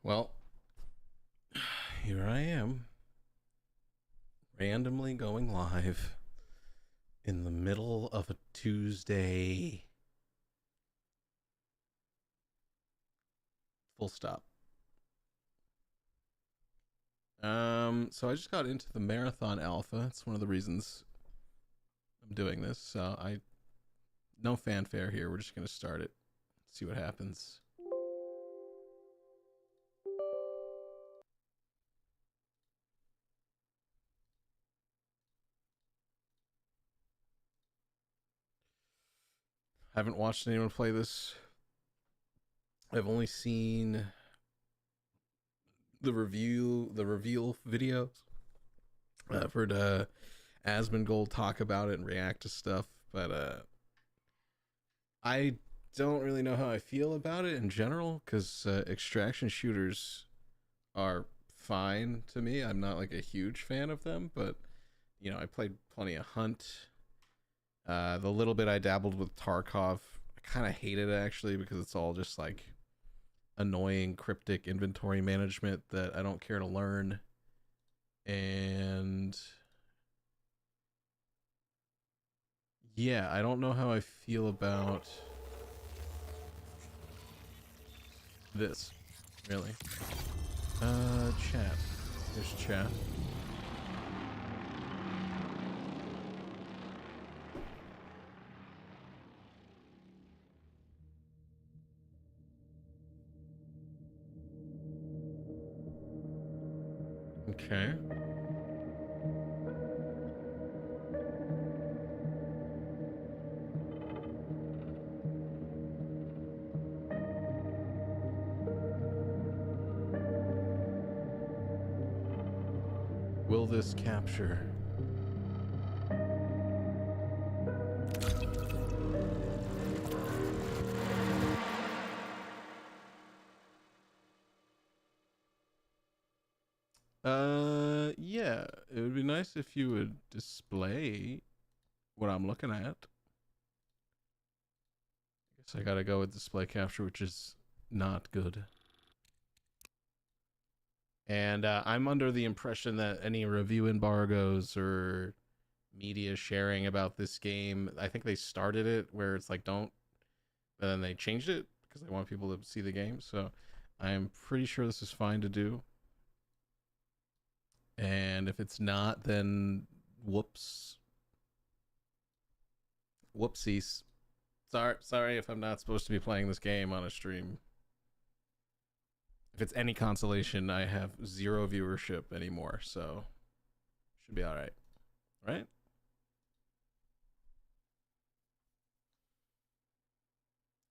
Well, here I am, randomly going live in the middle of a Tuesday. Full stop. So I just got into the Marathon Alpha. It's one of the reasons I'm doing this. So no fanfare here. We're just gonna start it. See what happens. I haven't watched anyone play this. I've only seen the reveal videos. I've heard Asmongold talk about it and react to stuff, but I don't really know how I feel about it in general because extraction shooters are fine to me. I'm not like a huge fan of them, but I played plenty of Hunt. The little bit I dabbled with Tarkov, I kind of hated it actually because it's all just like annoying cryptic inventory management that I don't care to learn. And yeah, I don't know how I feel about this, really. Chat. There's chat. Okay. Will this capture? Yeah, it would be nice if you would display what I'm looking at. I guess I gotta go with display capture, which is not good. And I'm under the impression that any review embargoes or media sharing about this game, I think they started it where it's like don't, but then they changed it because they want people to see the game. So I'm pretty sure this is fine to do. And if it's not, then whoops. Whoopsies. Sorry if I'm not supposed to be playing this game on a stream. If it's any consolation, I have 0 viewership anymore, so should be all right. Right?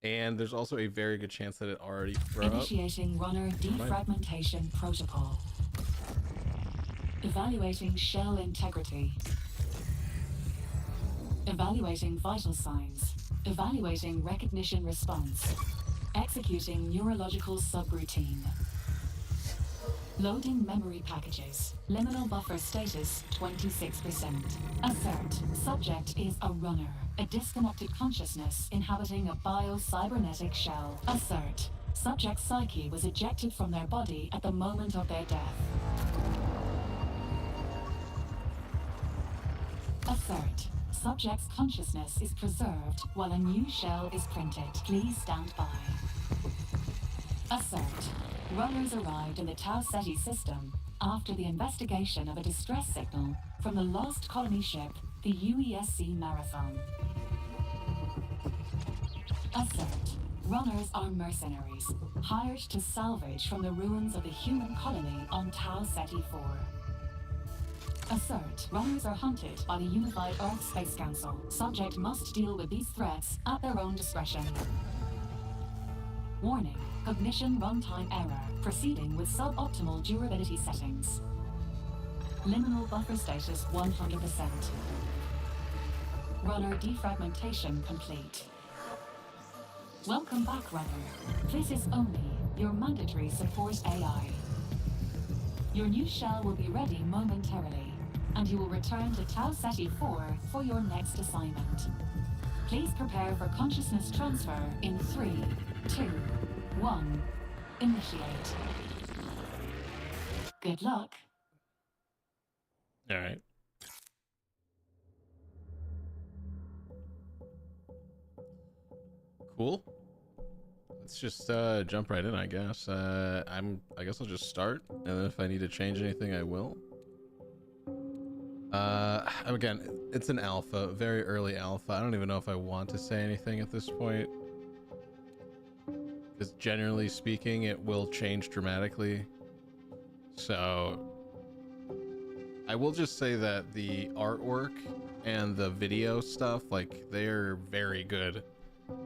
And there's also a very good chance that it already Initiating runner defragmentation protocol. Evaluating shell integrity. Evaluating vital signs. Evaluating recognition response. Executing neurological subroutine. Loading memory packages. Liminal buffer status 26%. Assert. Subject is a runner. A disconnected consciousness inhabiting a bio-cybernetic shell. Assert. Subject's psyche was ejected from their body at the moment of their death. Assert. Subject's consciousness is preserved while a new shell is printed. Please stand by. Assert. Runners arrived in the Tau Ceti system after the investigation of a distress signal from the lost colony ship, the UESC Marathon. Assert. Runners are mercenaries, hired to salvage from the ruins of the human colony on Tau Ceti 4. Assert. Runners are hunted by the Unified Earth Space Council. Subject must deal with these threats at their own discretion. Warning. Cognition runtime error. Proceeding with suboptimal durability settings. Liminal buffer status 100%. Runner defragmentation complete. Welcome back, runner. This is Oni, your mandatory support AI. Your new shell will be ready momentarily, and you will return to Tau Ceti 4 for your next assignment. Please prepare for consciousness transfer in 3, 2, 1. Initiate. Good luck. All right. Cool. Let's just jump right in, I guess. I guess I'll just start, and then if I need to change anything, I will. Again, it's an alpha, very early alpha. I don't even know if I want to say anything at this point, because generally speaking, it will change dramatically. So I will just say that the artwork and the video stuff, like, they're very good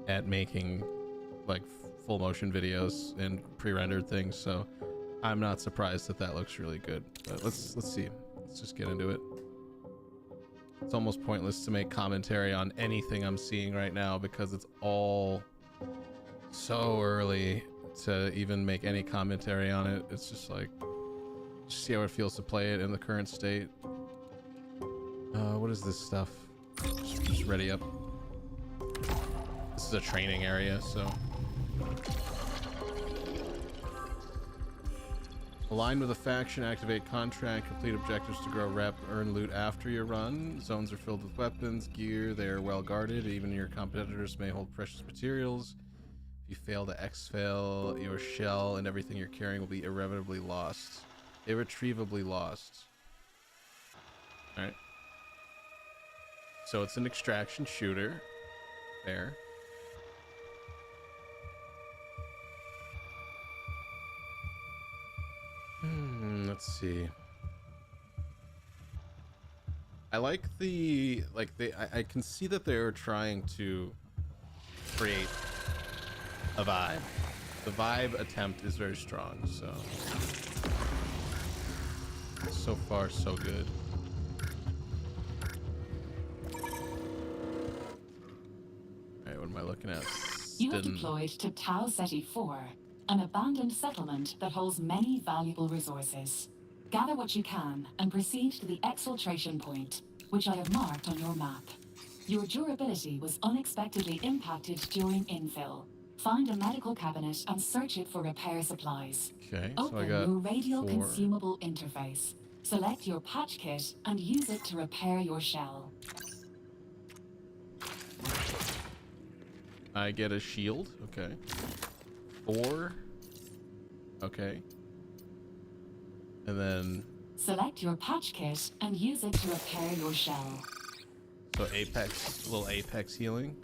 at making like full motion videos and pre-rendered things, so I'm not surprised that that looks really good. But let's see. Let's just get into it. It's almost pointless to make commentary on anything I'm seeing right now because it's all so early to even make any commentary on it. It's just like, just see how it feels to play it in the current state. What is this stuff? Just ready up. This is a training area, so. Align with a faction, activate contract, complete objectives to grow rep, earn loot after your run. Zones are filled with weapons, gear, they are well guarded. Even your competitors may hold precious materials. If you fail to exfil, your shell and everything you're carrying will be irretrievably lost. Irretrievably lost. Alright. So it's an extraction shooter. There. Let's see. I like the, I can see that they're trying to create a vibe. The vibe attempt is very strong, so far so good. Alright, what am I looking at? You have deployed to Tau Ceti 4, an abandoned settlement that holds many valuable resources. Gather what you can and proceed to the exfiltration point, which I have marked on your map. Your durability was unexpectedly impacted during infill. Find a medical cabinet and search it for repair supplies. Okay, Open so I got your radial 4. consumable interface. Select your patch kit and use it to repair your shell. I get a shield. Okay. 4. Okay. And then select your patch kit and use it to repair your shell. So Apex, a little Apex healing.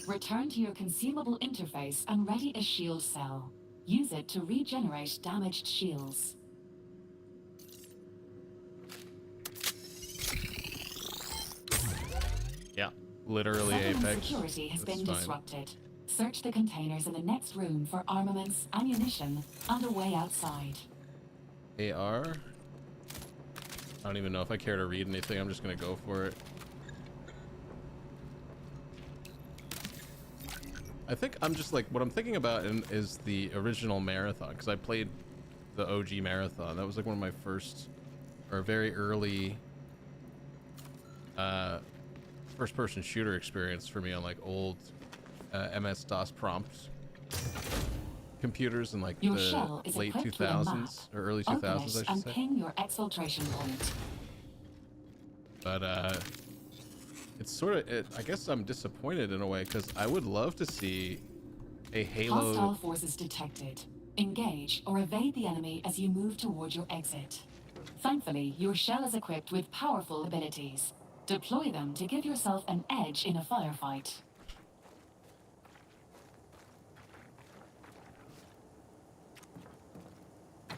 Return to your consumable interface and ready a shield cell. Use it to regenerate damaged shields. Yeah, literally Settlement Apex. security has That's been fine. disrupted. Search the containers in the next room for armaments, ammunition, and a way outside. AR. I don't even know if I care to read anything. I'm just gonna go for it. I think I'm just like, what I'm thinking about is the original Marathon, because I played the OG Marathon. That was like one of my first, or very early, first-person shooter experience for me on like old MS-DOS prompt computers in like Your the shell is late equipped with a map. 2000s or early Open 2000s, I it should and say. ping your exfiltration point. But it's sort of, I guess I'm disappointed in a way, because I would love to see a Halo. Hostile forces detected. Engage or evade the enemy as you move toward your exit. Thankfully, your shell is equipped with powerful abilities. Deploy them to give yourself an edge in a firefight.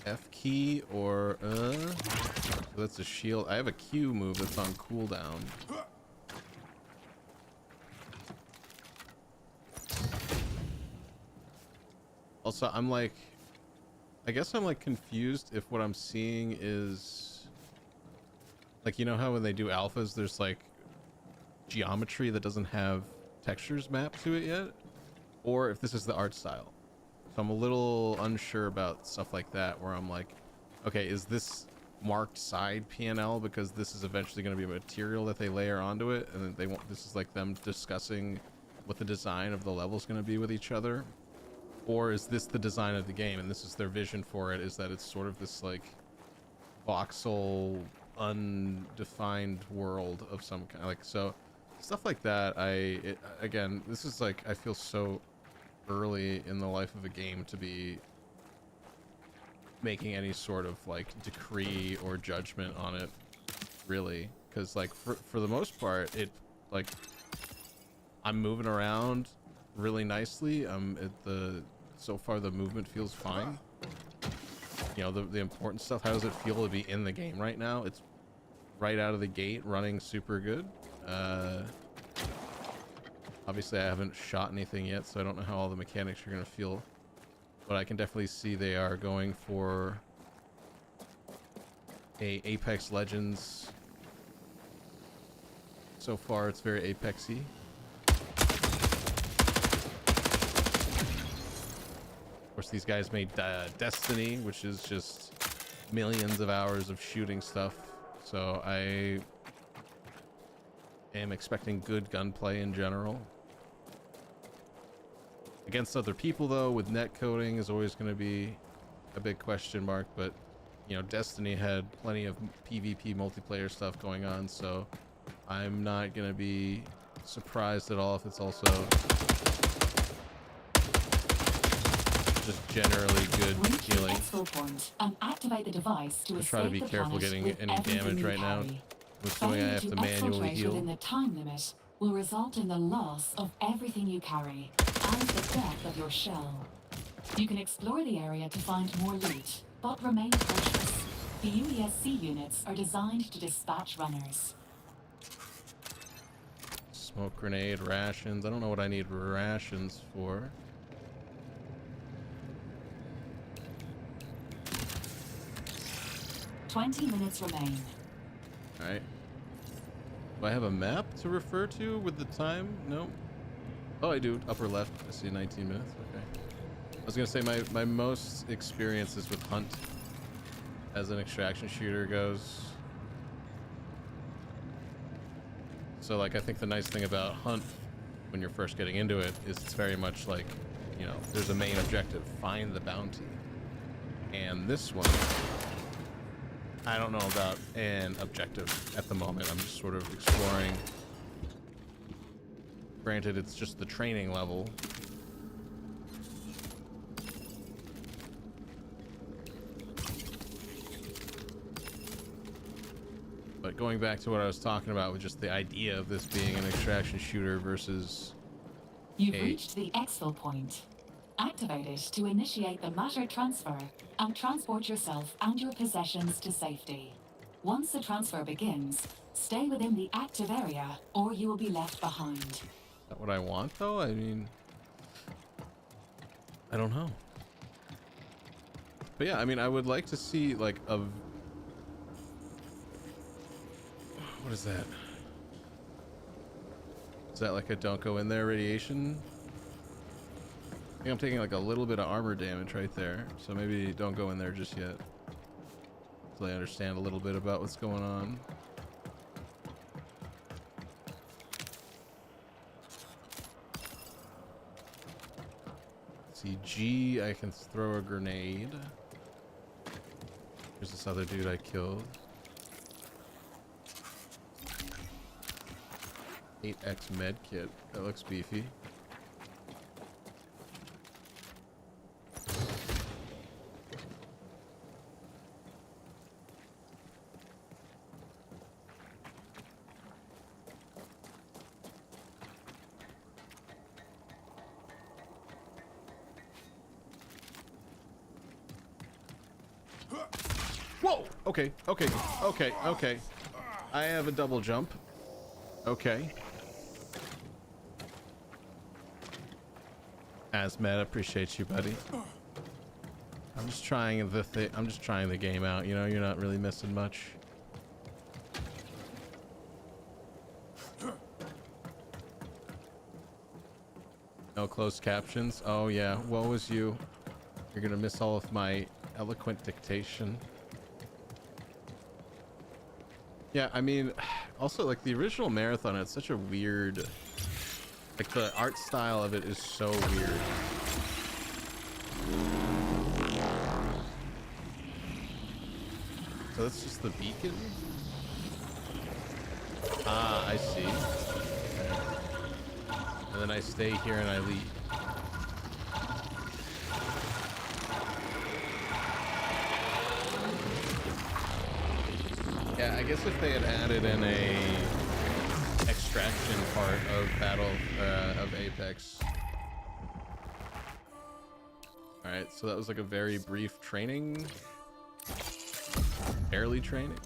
F key or so that's a shield. I have a Q move that's on cooldown. Also, I'm like, I guess I'm like confused if what I'm seeing is like, you know how when they do alphas there's like geometry that doesn't have textures mapped to it yet, or if this is the art style. So I'm a little unsure about stuff like that, where I'm like, okay, is this marked side PNL because this is eventually going to be a material that they layer onto it, and then they want, this is like them discussing what the design of the level is going to be with each other, Or is this the design of the game and this is their vision for it, is that it's sort of this like voxel undefined world of some kind, like, so stuff like that. Again, this is like, I feel so early in the life of a game to be making any sort of like decree or judgment on it, really, because like for the most part, it like, I'm moving around really nicely. So far the movement feels fine. You know, the important stuff, how does it feel to be in the game right now? It's right out of the gate running super good. Obviously I haven't shot anything yet, so I don't know how all the mechanics are going to feel, but I can definitely see they are going for a Apex Legends. So far it's very Apexy. Of course, these guys made Destiny, which is just millions of hours of shooting stuff. So I am expecting good gunplay in general. Against other people, though, with netcoding is always going to be a big question mark. But, you know, Destiny had plenty of PvP multiplayer stuff going on, so I'm not going to be surprised at all if it's also just generally good healing. And activate the device to try to be careful getting any damage right now. I'm assuming I have to manually heal. Within the time limit will result in the loss of everything you carry and the death of your shell. You can explore the area to find more loot, but remain cautious. The UESC units are designed to dispatch runners. Smoke grenade, rations. I don't know what I need rations for. "20 minutes remain." Alright. Do I have a map to refer to with the time? No. Oh, I do. Upper left. I see 19 minutes. Okay. I was going to say my most experiences with Hunt as an extraction shooter goes. So, like, I think the nice thing about Hunt when you're first getting into it is it's very much like, you know, there's a main objective. Find the bounty. And this one, I don't know about an objective at the moment. I'm just sort of exploring. Granted, it's just the training level. But going back to what I was talking about with just the idea of this being an extraction shooter versus You've reached the exfil point. Activate it to initiate the matter transfer and transport yourself and your possessions to safety. Once the transfer begins, stay within the active area or you will be left behind. Is that what I want, though? I mean, I don't know. But yeah, I mean, I would like to see, like, a... What is that? Is that like a don't go in there radiation? I think I'm taking like a little bit of armor damage right there. So maybe don't go in there just yet. Until I understand a little bit about what's going on. See, G, I can throw a grenade. There's this other dude I killed. 8x med kit. That looks beefy. Whoa! Okay, okay, okay, okay. I have a double jump. Okay. Asmet, appreciate you, buddy. I'm just trying the game out, you know, you're not really missing much. No closed captions. Oh yeah, woe is you. You're gonna miss all of my eloquent dictation. Yeah, I mean, also like the original Marathon had such a weird, like the art style of it is so weird. so that's just the beacon? Ah, I see. And then I stay here and I leave. Yeah, I guess if they had added in a extraction part of Apex. Alright, so that was like a very brief training. Barely training.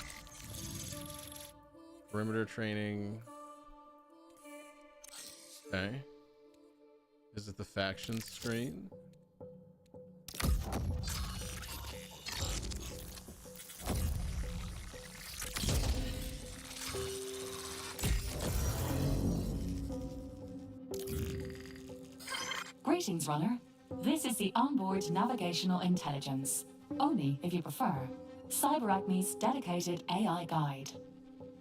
Perimeter training. Okay. Visit the faction screen. Greetings, runner. This is the onboard navigational intelligence, ONI if you prefer, CyberAcme's dedicated AI guide.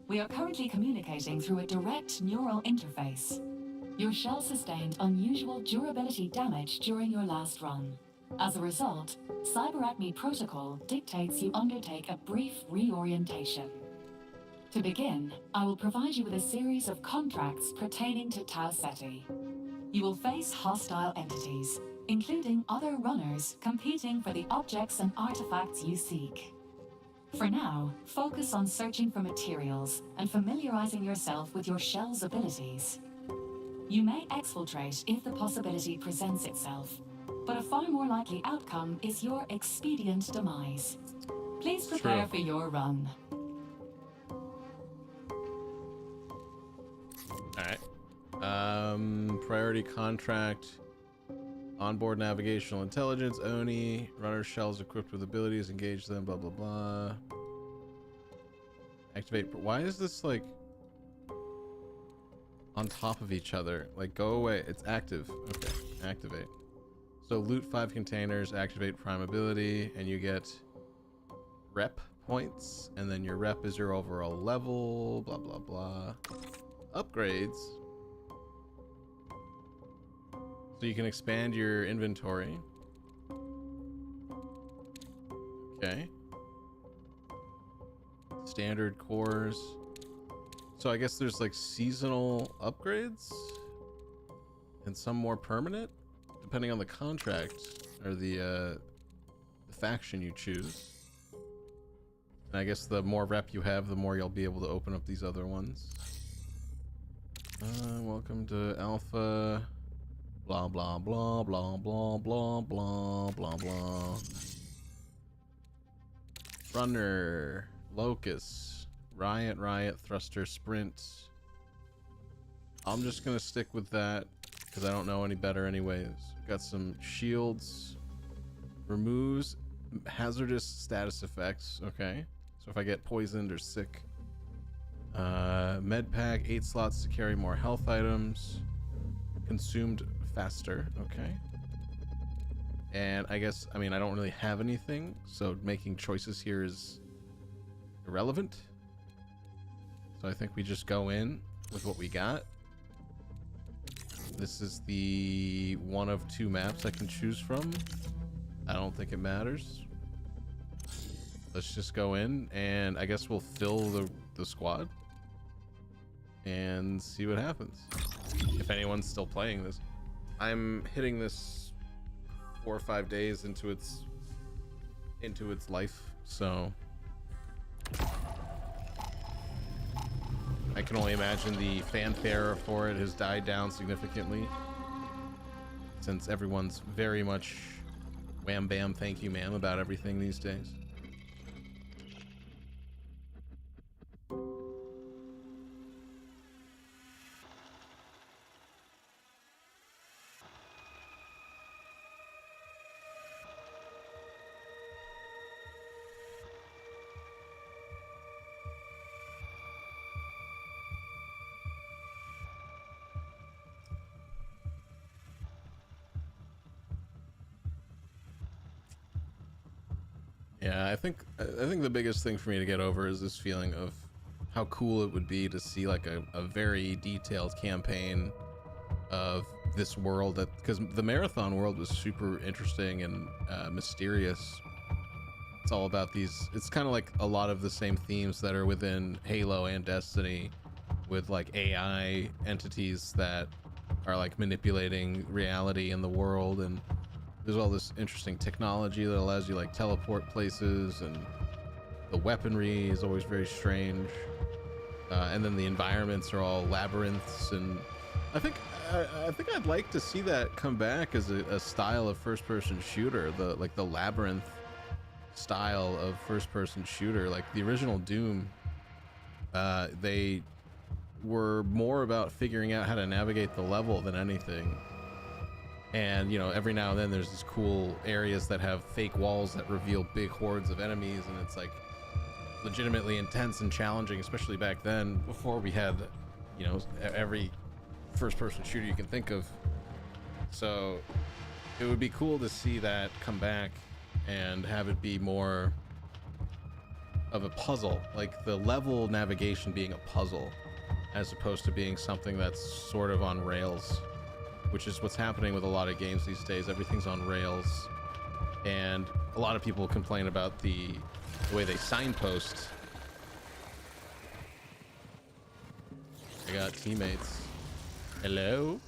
We are currently communicating through a direct neural interface. Your shell sustained unusual durability damage during your last run. As a result, CyberAcme protocol dictates you undertake a brief reorientation. To begin, I will provide you with a series of contracts pertaining to Tau Ceti. You will face hostile entities, including other runners competing for the objects and artifacts you seek. For now, focus on searching for materials and familiarizing yourself with your shell's abilities. You may exfiltrate if the possibility presents itself, but a far more likely outcome is your expedient demise. Please prepare for your run. Alright. Priority contract. Onboard navigational intelligence, ONI. Runner shells equipped with abilities, engage them, blah, blah, blah. Activate. Why is this like on top of each other? Like, go away. It's active. Okay, activate. So loot 5 containers, activate prime ability, and you get rep points, and then your rep is your overall level, blah, blah, blah. Upgrades. So you can expand your inventory. Okay. Standard cores. So I guess there's like seasonal upgrades and some more permanent, depending on the contract or the faction you choose. And I guess the more rep you have, the more you'll be able to open up these other ones. Welcome to Alpha. Blah, blah, blah, blah, blah, blah, blah, blah, blah. Runner. Locust. Riot, Thruster, Sprint. I'm just gonna stick with that because I don't know any better anyways. Got some shields. Removes hazardous status effects. Okay. So if I get poisoned or sick. Med pack, 8 slots to carry more health items. Consumed faster. Okay. And I guess, I mean, I don't really have anything, so making choices here is irrelevant. So I think we just go in with what we got. This is the one of 2 maps I can choose from. I don't think it matters. Let's just go in, and I guess we'll fill the squad and see what happens. If anyone's still playing this. I'm hitting this 4 or 5 days into its life, so I can only imagine the fanfare for it has died down significantly, since everyone's very much wham bam thank you ma'am about everything these days. Yeah, I think the biggest thing for me to get over is this feeling of how cool it would be to see like a very detailed campaign of this world, that because the Marathon world was super interesting and mysterious, It's all about these. It's kind of like a lot of the same themes that are within Halo and Destiny, with like AI entities that are like manipulating reality in the world, and there's all this interesting technology that allows you like teleport places, and the weaponry is always very strange. And then the environments are all labyrinths, and I think I'd like to see that come back as a style of first-person shooter, the labyrinth style of first-person shooter. Like the original Doom, they were more about figuring out how to navigate the level than anything. And you know, every now and then there's these cool areas that have fake walls that reveal big hordes of enemies, and it's like legitimately intense and challenging, especially back then before we had, you know, every first-person shooter you can think of. So it would be cool to see that come back and have it be more of a puzzle, like the level navigation being a puzzle as opposed to being something that's sort of on rails, which is what's happening with a lot of games these days. Everything's on rails, and a lot of people complain about the way they signpost. I got teammates. Hello?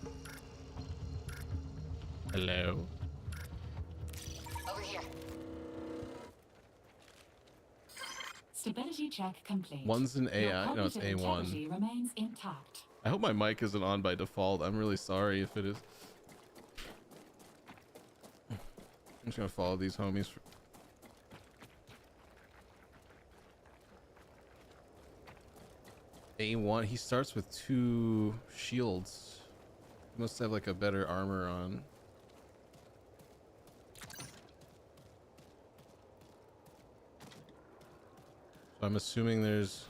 Hello? Over here. Stability check complete. One's an AI. No, it's Cognitive A1. integrity remains intact. I hope my mic isn't on by default. I'm really sorry if it is. I'm just gonna follow these homies. A1, he starts with 2 shields. He must have like a better armor on. So I'm assuming there's...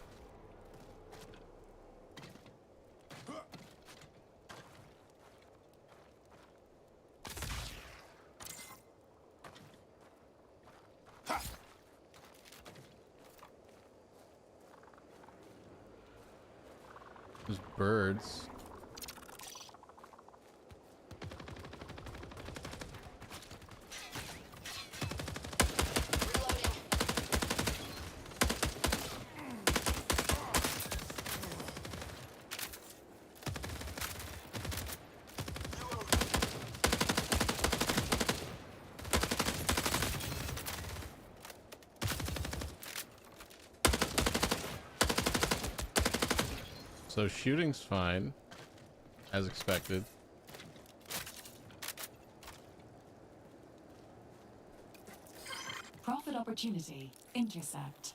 There's birds. So shooting's fine, as expected. Profit opportunity. Intercept.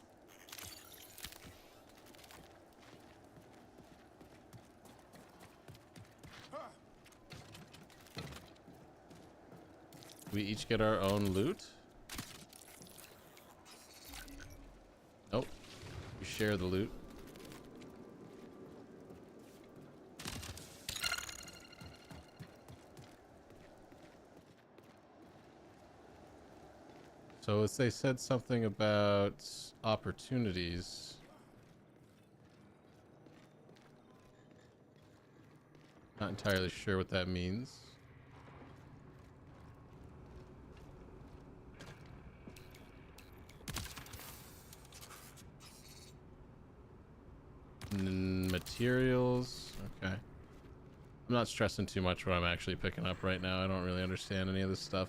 We each get our own loot? Nope. We share the loot. So as they said something about opportunities. Not entirely sure what that means. Materials. Okay. I'm not stressing too much what I'm actually picking up right now. I don't really understand any of this stuff.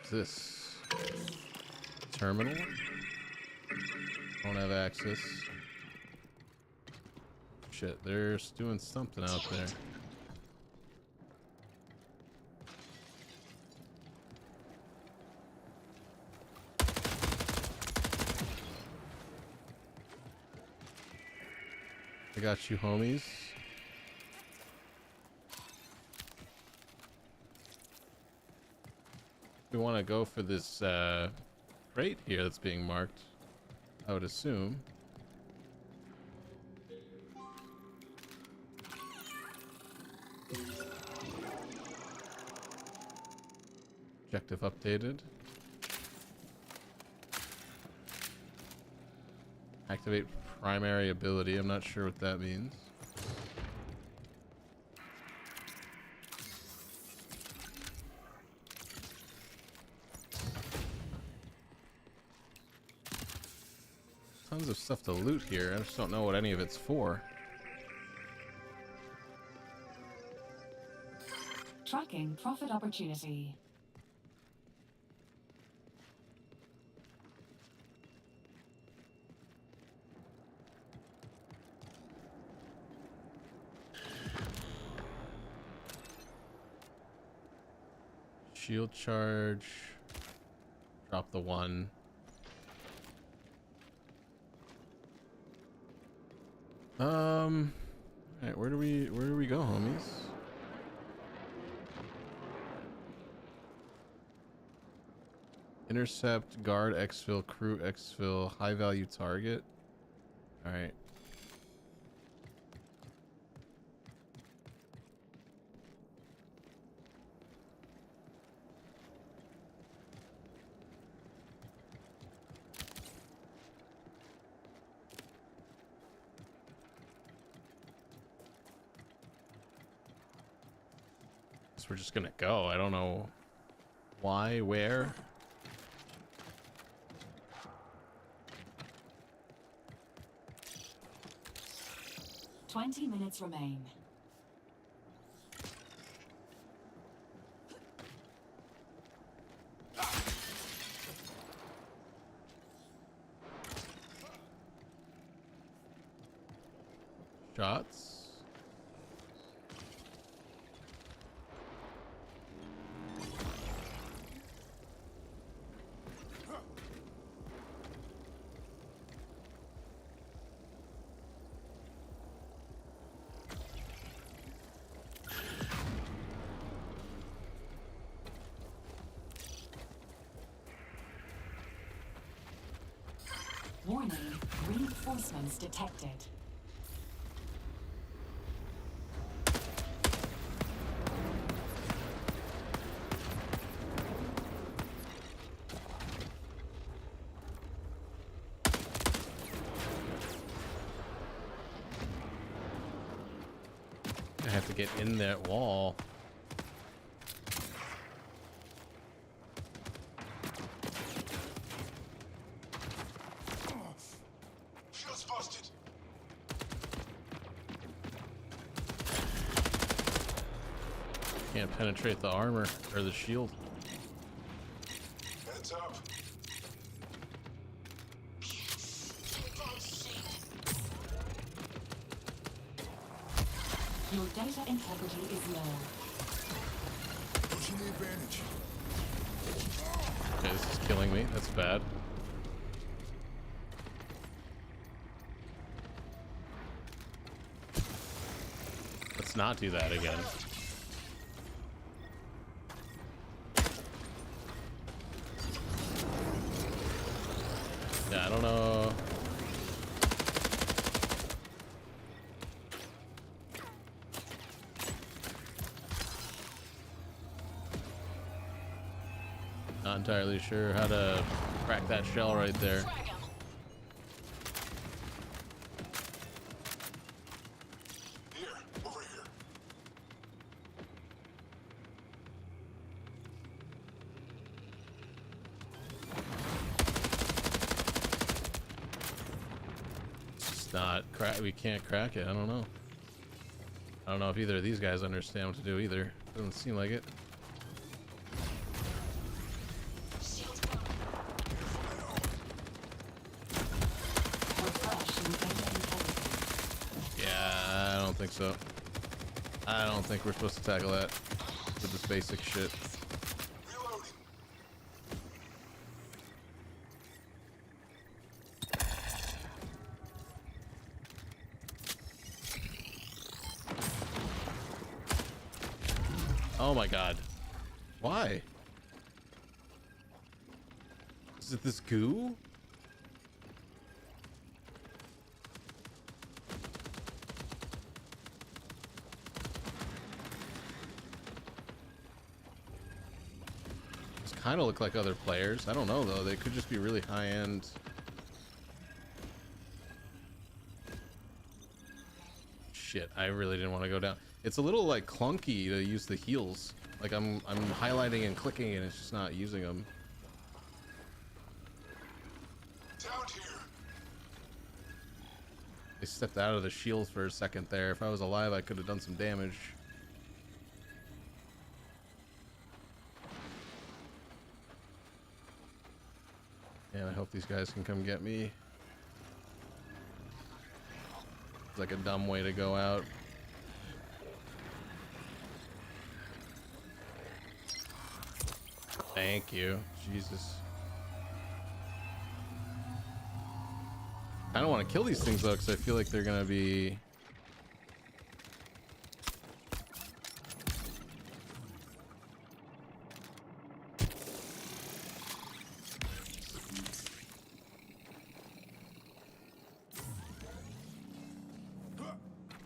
This terminal? Don't have access. Shit, they're doing something out there. I got you, homies. We want to go for this crate here that's being marked, I would assume. Objective updated. Activate primary ability. I'm not sure what that means. Tons of stuff to loot here. I just don't know what any of it's for. Tracking profit opportunity. Shield charge. Drop the one. Alright, where do we go, homies? Intercept, guard, exfil, crew, exfil, high value target. Alright. So we're just gonna go. I don't know why, where. 20 minutes remain. Shots. Warning, reinforcements detected. I have to get in that wall. Shield's busted. Can't penetrate the armor or the shield. Heads up. Your data integrity is low. Pushing the advantage. Okay, this is killing me. That's bad. Let's not do that again. Yeah, I don't know. Not entirely sure how to crack that shell right there. Here, over here. It's just not crack. We can't crack it. I don't know. I don't know if either of these guys understand what to do either. Doesn't seem like it. Refresh your data integrity. Yeah, I don't think so. I don't think we're supposed to tackle that with this basic shit. Reloading. Oh my god. Why? Is it this goo? These kind of look like other players. I don't know though. They could just be really high-end. Shit, I really didn't want to go down. It's a little like clunky to use the heals. Like I'm highlighting and clicking and it's just not using them. Down here. They stepped out of the shield for a second there. If I was alive, I could have done some damage. And I hope these guys can come get me. It's like a dumb way to go out. Thank you. Jesus. I don't want to kill these things though, because I feel like they're gonna be...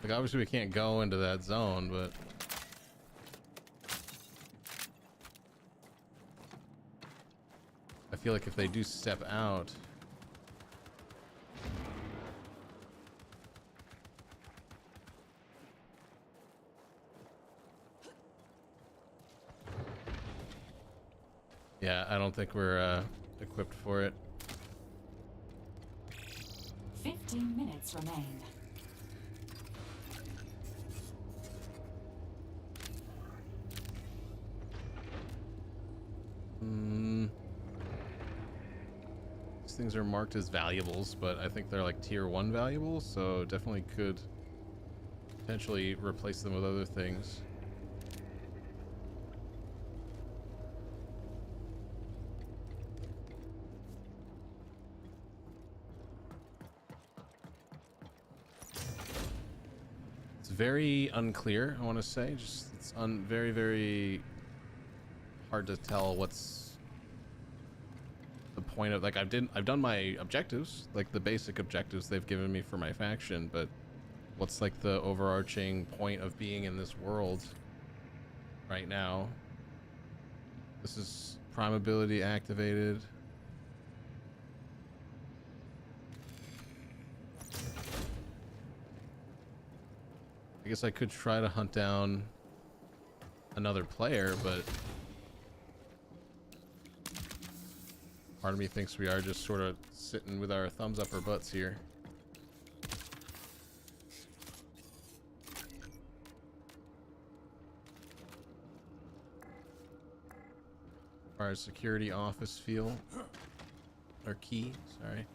Like, obviously we can't go into that zone, but... I feel like if they do step out... Yeah, I don't think we're equipped for it. 15 minutes remain. These things are marked as valuables, but I think they're like tier 1 valuables, so definitely could potentially replace them with other things. It's very unclear, I want to say. Just it's very, very hard to tell what's the point of, like, I've done my objectives, like the basic objectives they've given me for my faction, but what's like the overarching point of being in this world right now? This is prime ability activated. I guess I could try to hunt down another player, but part of me thinks we are just sort of sitting with our thumbs up our butts here. Our security office feel or key, sorry.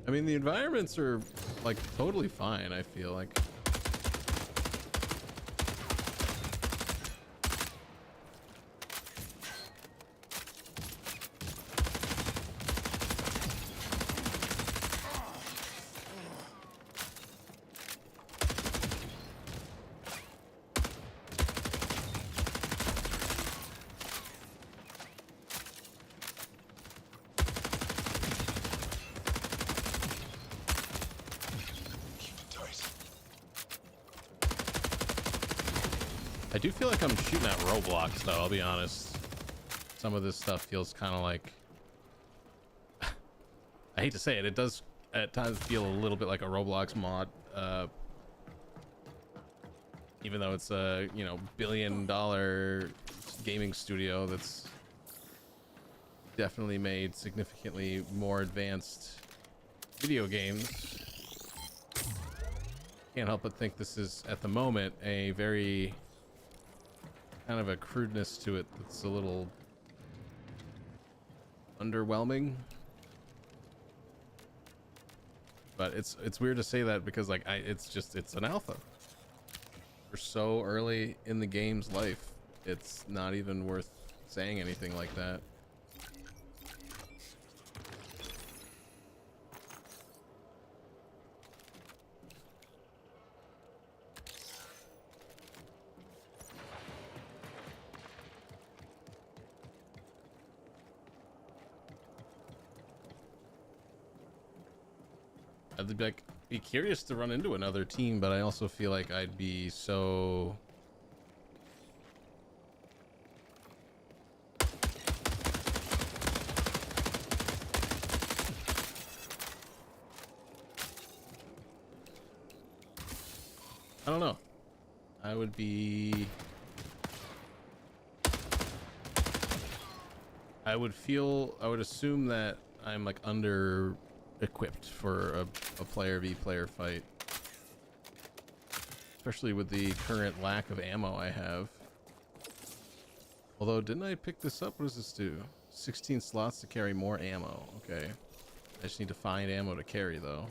I mean, the environments are like totally fine, I feel like. I do feel like I'm shooting at Roblox, though, I'll be honest. Some of this stuff feels kind of like... I hate to say it, it does at times feel a little bit like a Roblox mod. Even though it's a, you know, billion-dollar gaming studio that's definitely made significantly more advanced video games. Can't help but think this is, at the moment, a very... kind of a crudeness to it that's a little underwhelming. But it's weird to say that because like it's an alpha. We're so early in the game's life. It's not even worth saying anything like that. I'd be curious to run into another team, but I also feel like I'd be so... I don't know. I would be I would assume that I'm like under equipped for a player v player fight. Especially with the current lack of ammo I have. Although, didn't I pick this up? What does this do? 16 slots to carry more ammo. Okay. I just need to find ammo to carry, though.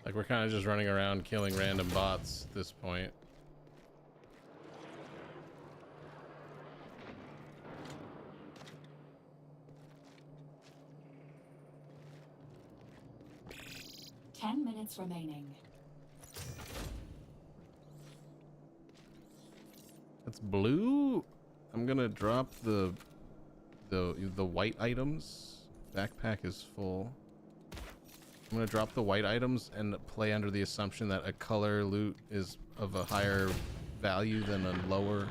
Like, we're kind of just running around killing random bots at this point. Ten minutes remaining. That's blue. I'm gonna drop the white items. Backpack is full. I'm gonna drop the white items and play under the assumption that a color loot is of a higher value than a lower.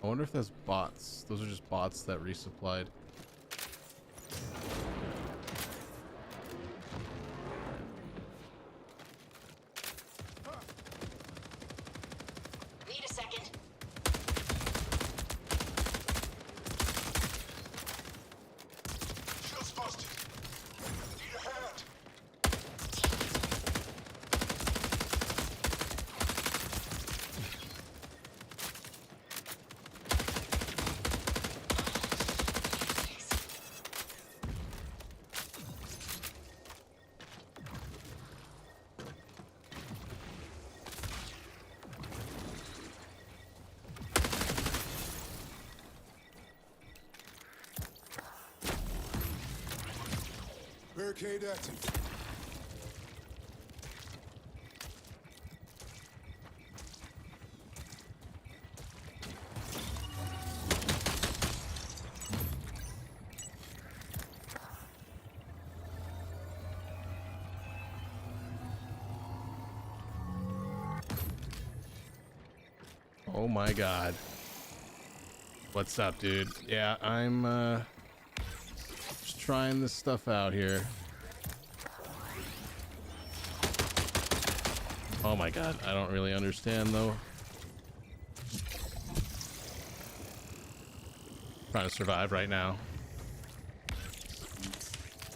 I wonder if that's bots. Those are just bots that resupplied. Need a second. Shields busted. Need a hand. Barricade active. Oh my god. What's up, dude? Yeah, I'm just trying this stuff out here. Oh my god, I don't really understand though. Trying to survive right now.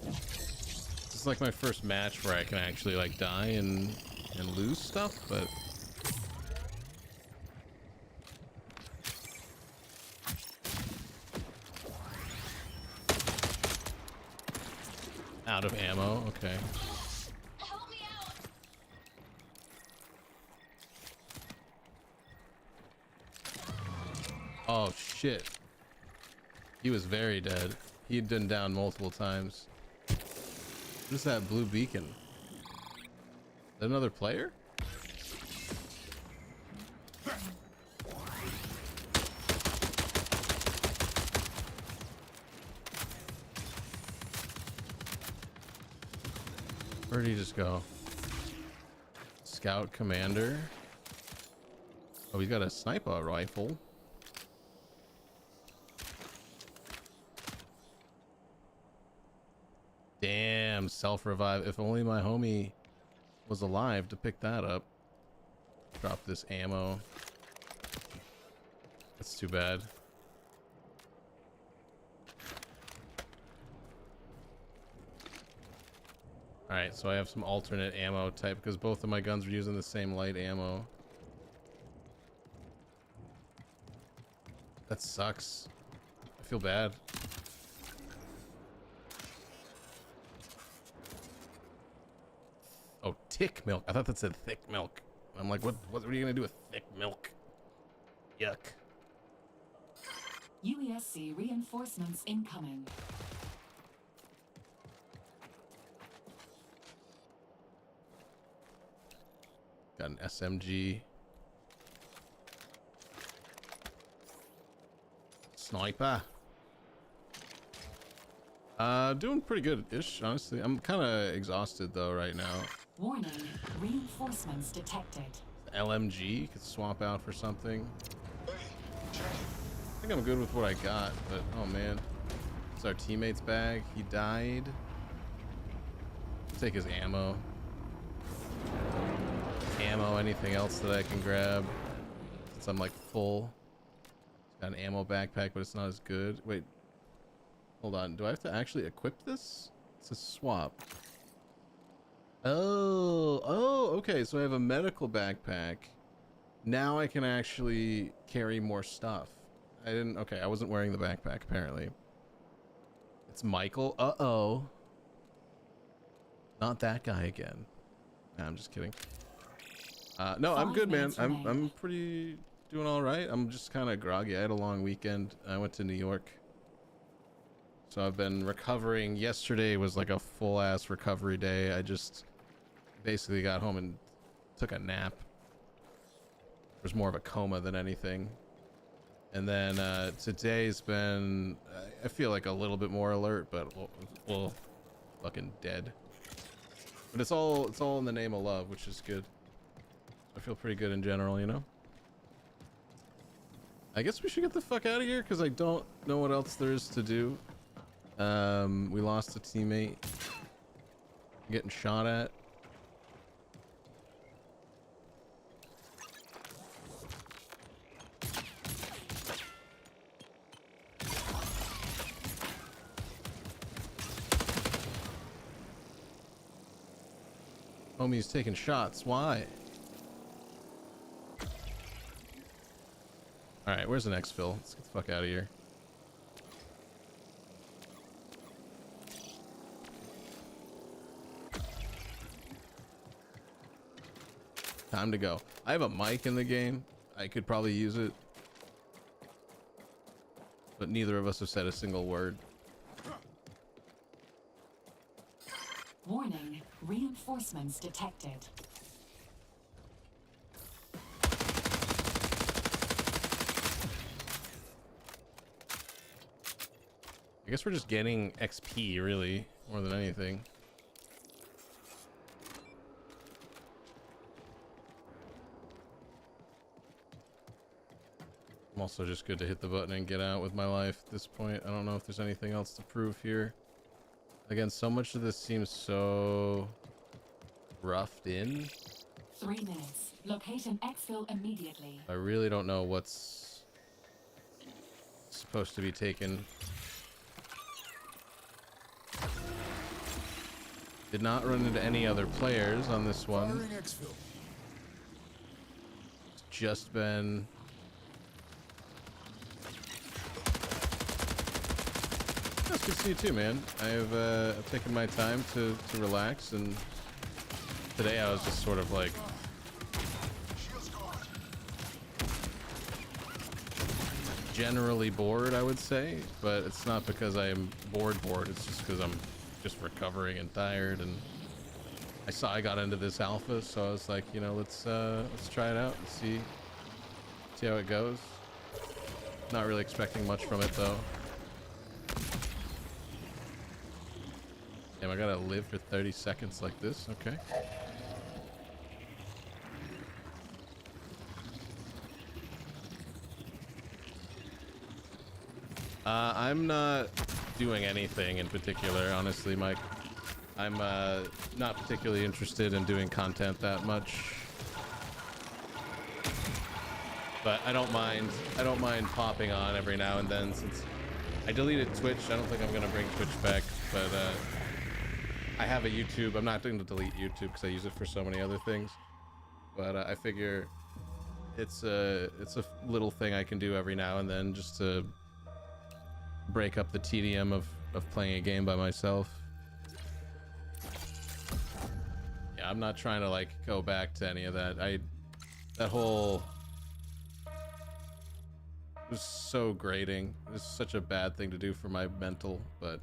This is like my first match where I can actually like die and lose stuff, but out of ammo. Okay. Help me out. Oh shit. He was very dead. He'd been down multiple times. What is that blue beacon? Is that another player? Where'd he just go? Scout commander. Oh, he's got a sniper rifle. Damn, self-revive. If only my homie was alive to pick that up. Drop this ammo. That's too bad. Alright, so I have some alternate ammo type because both of my guns are using the same light ammo. That sucks. I feel bad. Oh, tick milk. I thought that said thick milk. I'm like, what are you gonna do with thick milk? Yuck. UESC reinforcements incoming. Got an SMG. Sniper. Doing pretty good-ish, honestly. I'm kind of exhausted though right now. Warning, reinforcements detected. LMG could swap out for something. Hey, check it. I think I'm good with what I got, but oh man. It's our teammate's bag. He died. Take his ammo. Anything else that I can grab. Since I'm like full. It's got an ammo backpack, but it's not as good. Wait. Hold on. Do I have to actually equip this? It's a swap. Oh, okay. So I have a medical backpack. Now I can actually carry more stuff. Okay, I wasn't wearing the backpack apparently. It's Michael. Uh-oh. Not that guy again. Nah, I'm just kidding. No, I'm good, man. I'm pretty doing all right. I'm just kind of groggy. I had a long weekend. I went to New York. So I've been recovering. Yesterday was like a full ass recovery day. I just basically got home and took a nap. It was more of a coma than anything. And then today's been, I feel like a little bit more alert, but well, fucking dead. But it's all in the name of love, which is good. I feel pretty good in general, you know? I guess we should get the fuck out of here because I don't know what else there is to do. We lost a teammate. Getting shot at. Homie's taking shots. Why? Alright, where's the next fill? Let's get the fuck out of here. Time to go. I have a mic in the game. I could probably use it. But neither of us have said a single word. Warning, reinforcements detected. I guess we're just getting XP, really, more than anything. I'm also just good to hit the button and get out with my life at this point. I don't know if there's anything else to prove here. Again, so much of this seems so roughed in. 3 minutes. Locate an exfil immediately. I really don't know what's supposed to be taken. Did not run into any other players on this one. Firing exfil. It's just been... That's good to see you too, man. I've taken my time to relax, and today I was just sort of like Shields gone. generally bored, I would say, but it's not because I am bored. It's just because I'm just recovering and tired, and I saw I got into this alpha, so I was like, you know, let's try it out and see how it goes. Not really expecting much from it though. Damn, I gotta live for 30 seconds like this. Okay. I'm not doing anything in particular, honestly, Mike. I'm not particularly interested in doing content that much. But I don't mind popping on every now and then. Since I deleted Twitch, I don't think I'm gonna bring Twitch back, but I have a YouTube. I'm not going to delete YouTube because I use it for so many other things. But I figure it's a little thing I can do every now and then just to break up the tedium of playing a game by myself. Yeah, I'm not trying to like go back to any of that. That whole was so grating. It was such a bad thing to do for my mental, but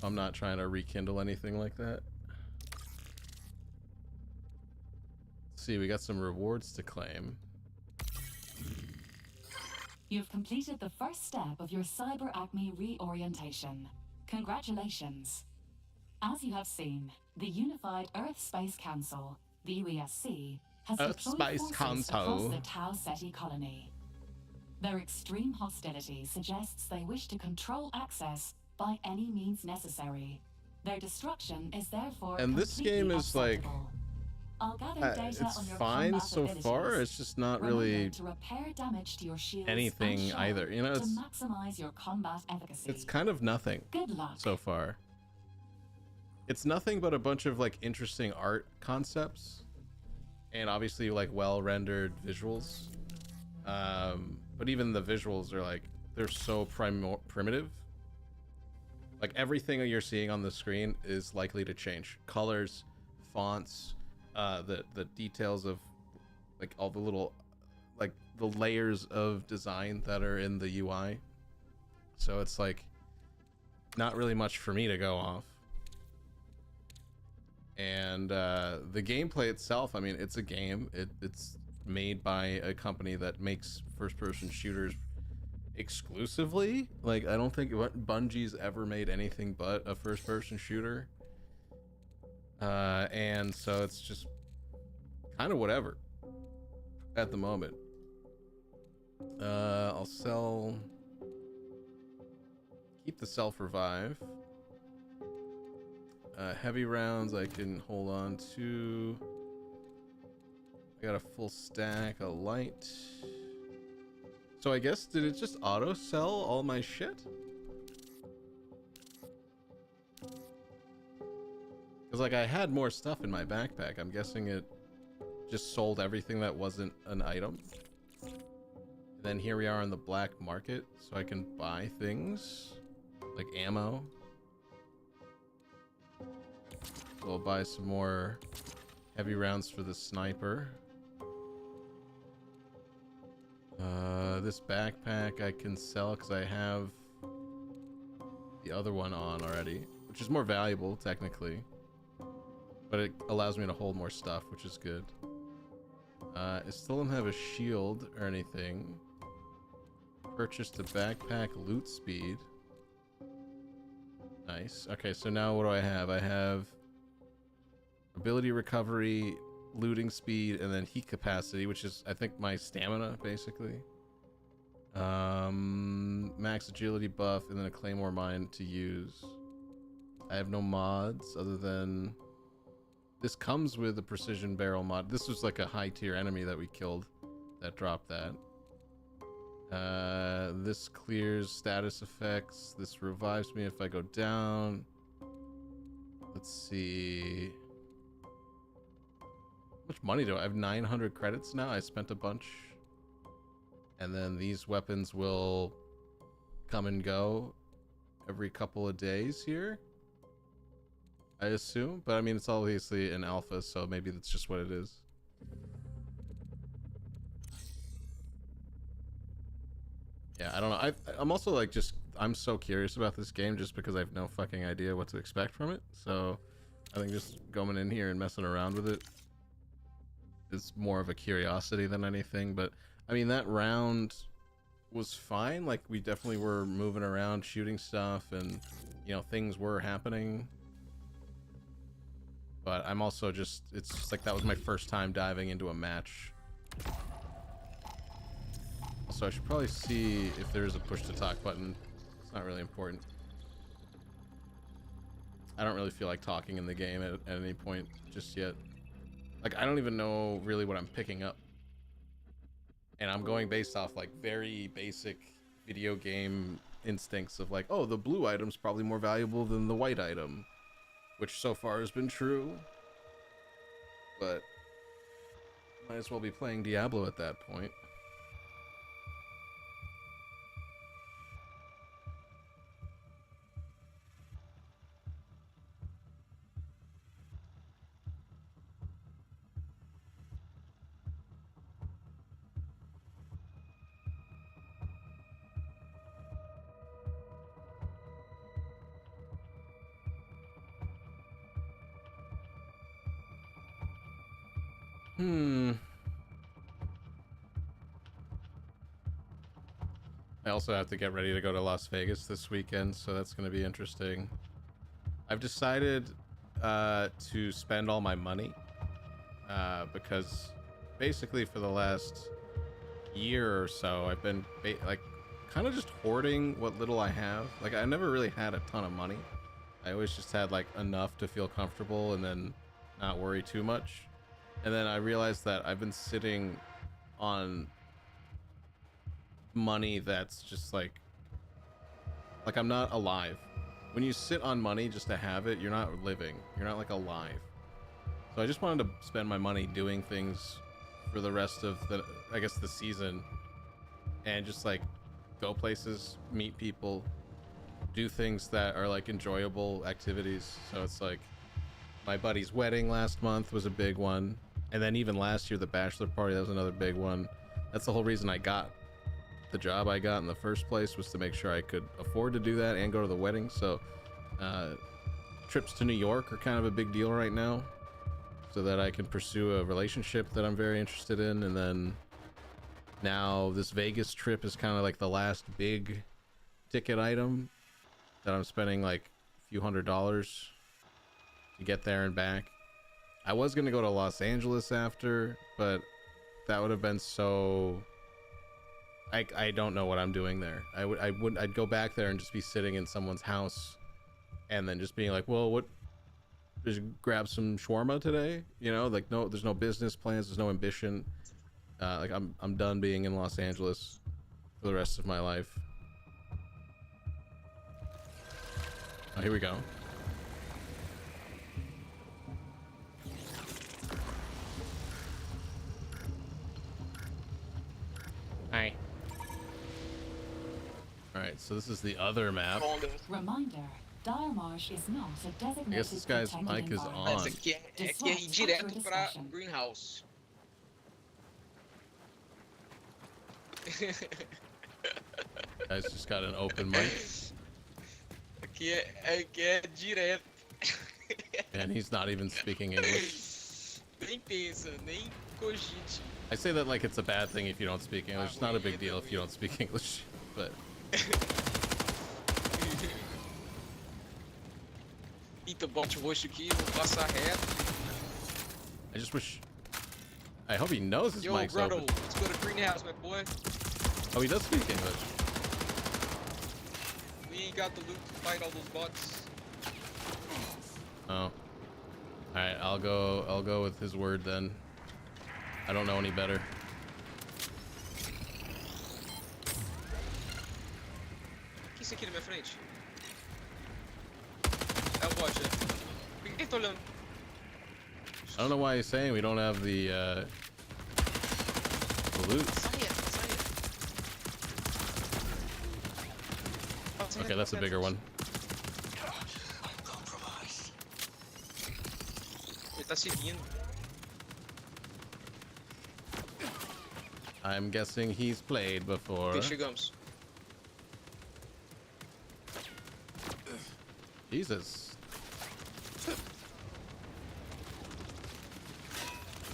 I'm not trying to rekindle anything like that. Let's see, we got some rewards to claim. You've completed the first step of your Cyber Acme reorientation. Congratulations. As you have seen, the Unified Earth Space Council, the UESC, has Earth deployed Space forces Council. across the Tau Ceti colony. Their extreme hostility suggests they wish to control access by any means necessary. Their destruction is therefore And this game is like, acceptable. I'll gather data it's on your fine combat so far. abilities. It's just not Remember really to repair damage to your shields anything and shell either. You know, to it's maximize your combat efficacy. it's kind of nothing Good luck. so far. It's nothing but a bunch of like interesting art concepts, and obviously like well rendered visuals. But even the visuals are like, they're so primitive. Like everything you're seeing on the screen is likely to change. Colors, fonts, the details of like all the little, like the layers of design that are in the UI. So it's like not really much for me to go off. And the gameplay itself, I mean, it's a game. It's made by a company that makes first-person shooters exclusively. Like, I don't think Bungie's ever made anything but a first-person shooter. And so it's just kind of whatever at the moment. I'll sell... Keep the self-revive. Heavy rounds I can hold on to. I got a full stack of light. So I guess, did it just auto sell all my shit? Because like I had more stuff in my backpack. I'm guessing it just sold everything that wasn't an item. And then here we are on the black market, so I can buy things like ammo. So I'll buy some more heavy rounds for the sniper. This backpack I can sell because I have the other one on already, which is more valuable technically, but it allows me to hold more stuff, which is good. I still don't have a shield or anything. Purchased a backpack, loot speed. Nice. Okay, so now what do I have? I have ability recovery, looting speed, and then heat capacity, which is, I think, my stamina, basically. Max agility buff, and then a claymore mine to use. I have no mods other than... This comes with a precision barrel mod. This was like a high tier enemy that we killed that dropped that. This clears status effects. This revives me if I go down. Let's see... How much money do I have? 900 credits now. I spent a bunch. And then these weapons will come and go every couple of days here, I assume. But I mean, it's obviously an alpha, so maybe that's just what it is. Yeah, I don't know. I'm also like I'm so curious about this game just because I have no fucking idea what to expect from it. So I think just going in here and messing around with it is more of a curiosity than anything. But I mean, that round was fine. Like, we definitely were moving around, shooting stuff, and you know, things were happening. But I'm also just, it's just like that was my first time diving into a match. So I should probably see if there's a push to talk button. It's not really important. I don't really feel like talking in the game at any point just yet. Like, I don't even know really what I'm picking up. And I'm going based off like very basic video game instincts of like, oh, the blue item's probably more valuable than the white item, which so far has been true. But might as well be playing Diablo at that point. I also have to get ready to go to Las Vegas this weekend, so that's going to be interesting. I've decided to spend all my money because basically for the last year or so I've been like kind of just hoarding what little I have. Like I never really had a ton of money. I always just had like enough to feel comfortable and then not worry too much. And then I realized that I've been sitting on money that's just like I'm not alive. When you sit on money just to have it, you're not living. You're not like alive. So I just wanted to spend my money doing things for the rest of the, I guess, the season, and just like go places, meet people, do things that are like enjoyable activities. So it's like my buddy's wedding last month was a big one, and then even last year the bachelor party, that was another big one. That's the whole reason I got the job I got in the first place, was to make sure I could afford to do that and go to the wedding. So trips to New York are kind of a big deal right now, so that I can pursue a relationship that I'm very interested in. And then now this Vegas trip is kind of like the last big ticket item that I'm spending like a few $100s to get there and back. I was gonna go to Los Angeles after, but that would have been so, I don't know what I'm doing there. I'd go back there and just be sitting in someone's house and then just being like, well, what, just grab some shawarma today, you know? Like, no, there's no business plans, there's no ambition. Like I'm done being in Los Angeles for the rest of my life. Oh, here we go. Hi. Alright, so this is the other map. Reminder, Dire Marsh is not a designated I guess this guy's protected mic is environment. on. Essa aqui é ir direto pra Greenhouse. Guy's just got an open mic. Aqui é direto. And he's not even speaking English. Nem pensa, nem cogite. I say that like it's a bad thing if you don't speak English. It's not a big deal if you don't speak English, but Eita, bote roxo aqui, vou passar reto. I just wish. I hope he knows his Yo, mic's Grotto, open. let's go to Greenhouse, my boy. Oh, he does speak English. We ain't got the loot to fight all those bots. Oh. All right, I'll go with his word then. I don't know any better. O que é isso aqui na minha frente? É o bot, né? Por que ele tá olhando? I don't know why he's saying we don't have the loot. Okay, that's a bigger one. Ele tá seguindo. I'm guessing he's played before. Ok, chegamos. Jesus.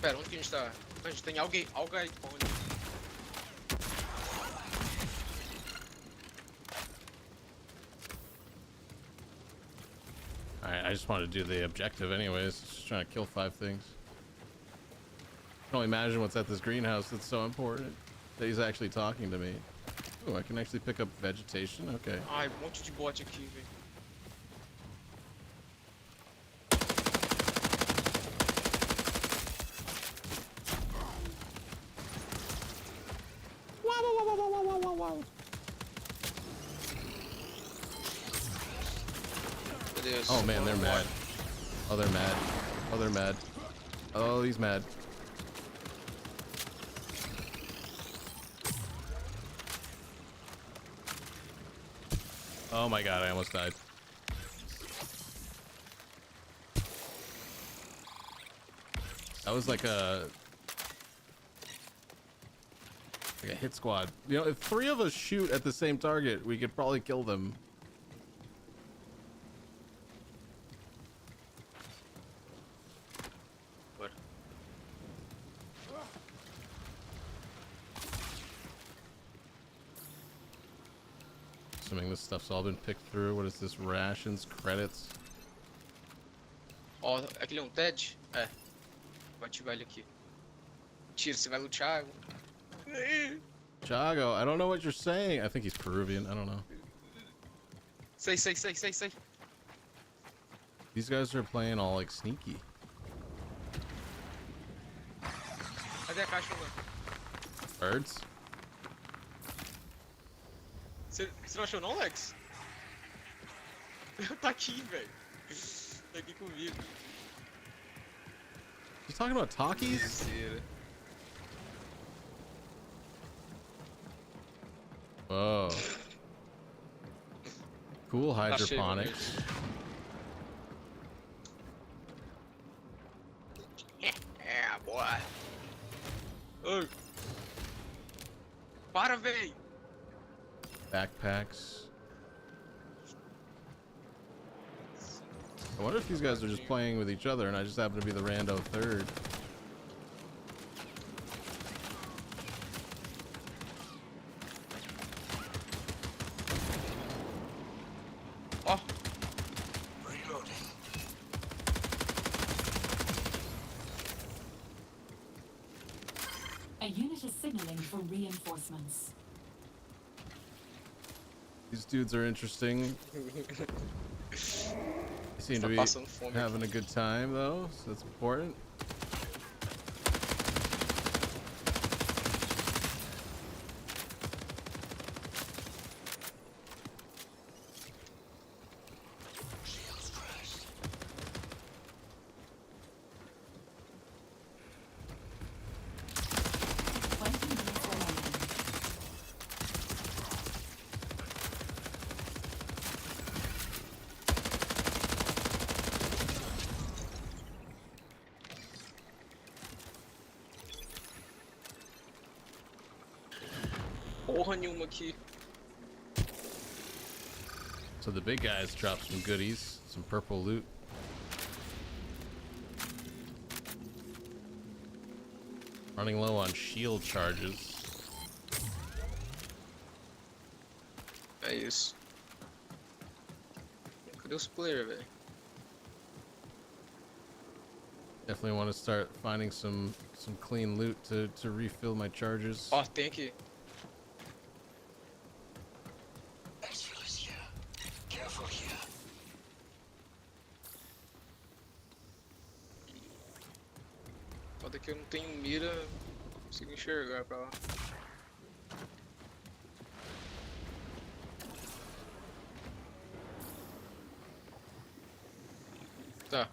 Pera, onde que a gente tá? A gente tem alguém onde? Alright, I just wanted to do the objective anyways. Just trying to kill 5 things. I can only imagine what's at this greenhouse that's so important that he's actually talking to me. Oh, I can actually pick up vegetation? Okay. Ai, um monte de bot aqui, velho. Meu Deus. Oh man, they're mad. Oh, they're mad. Oh, they're mad. Oh, he's mad. Oh my god, I almost died. That was like a hit squad. You know, if 3 of us shoot at the same target, we could probably kill them. assuming this stuff's all been picked through. What is this? Rations, credits. Ó, aquele é um TED? É. Vou ativar ele aqui. Tira, você vai lutear. Chago, I don't know what you're saying. I think he's Peruvian. I don't know. Sei. These guys are playing all like sneaky. Cadê a caixa, mano? Birds? Você não achou não, Lex? Tá aqui, velho. Tá aqui comigo. You talking about Takis? Terceira. Whoa. Cool Tá cheio, hydroponics. É, boa. Ô. Para, véi. Backpacks. I wonder if these guys are just playing with each other and I just happen to be the rando third. Ó. Reloading. A unit is signaling for reinforcements. These dudes are interesting. They seem to Tá be passando fome. having a good time though, so that's important. Shields crashed. Porra nenhuma aqui. So the big guys dropped some goodies, some purple loot. Running low on shield charges. É isso. Cadê os players, velho? Definitely want to start finding some clean loot to refill my charges. Ó, tem aqui. Exfil is here. Careful here. Foda que eu não tenho mira. Não consigo enxergar pra lá. Tá.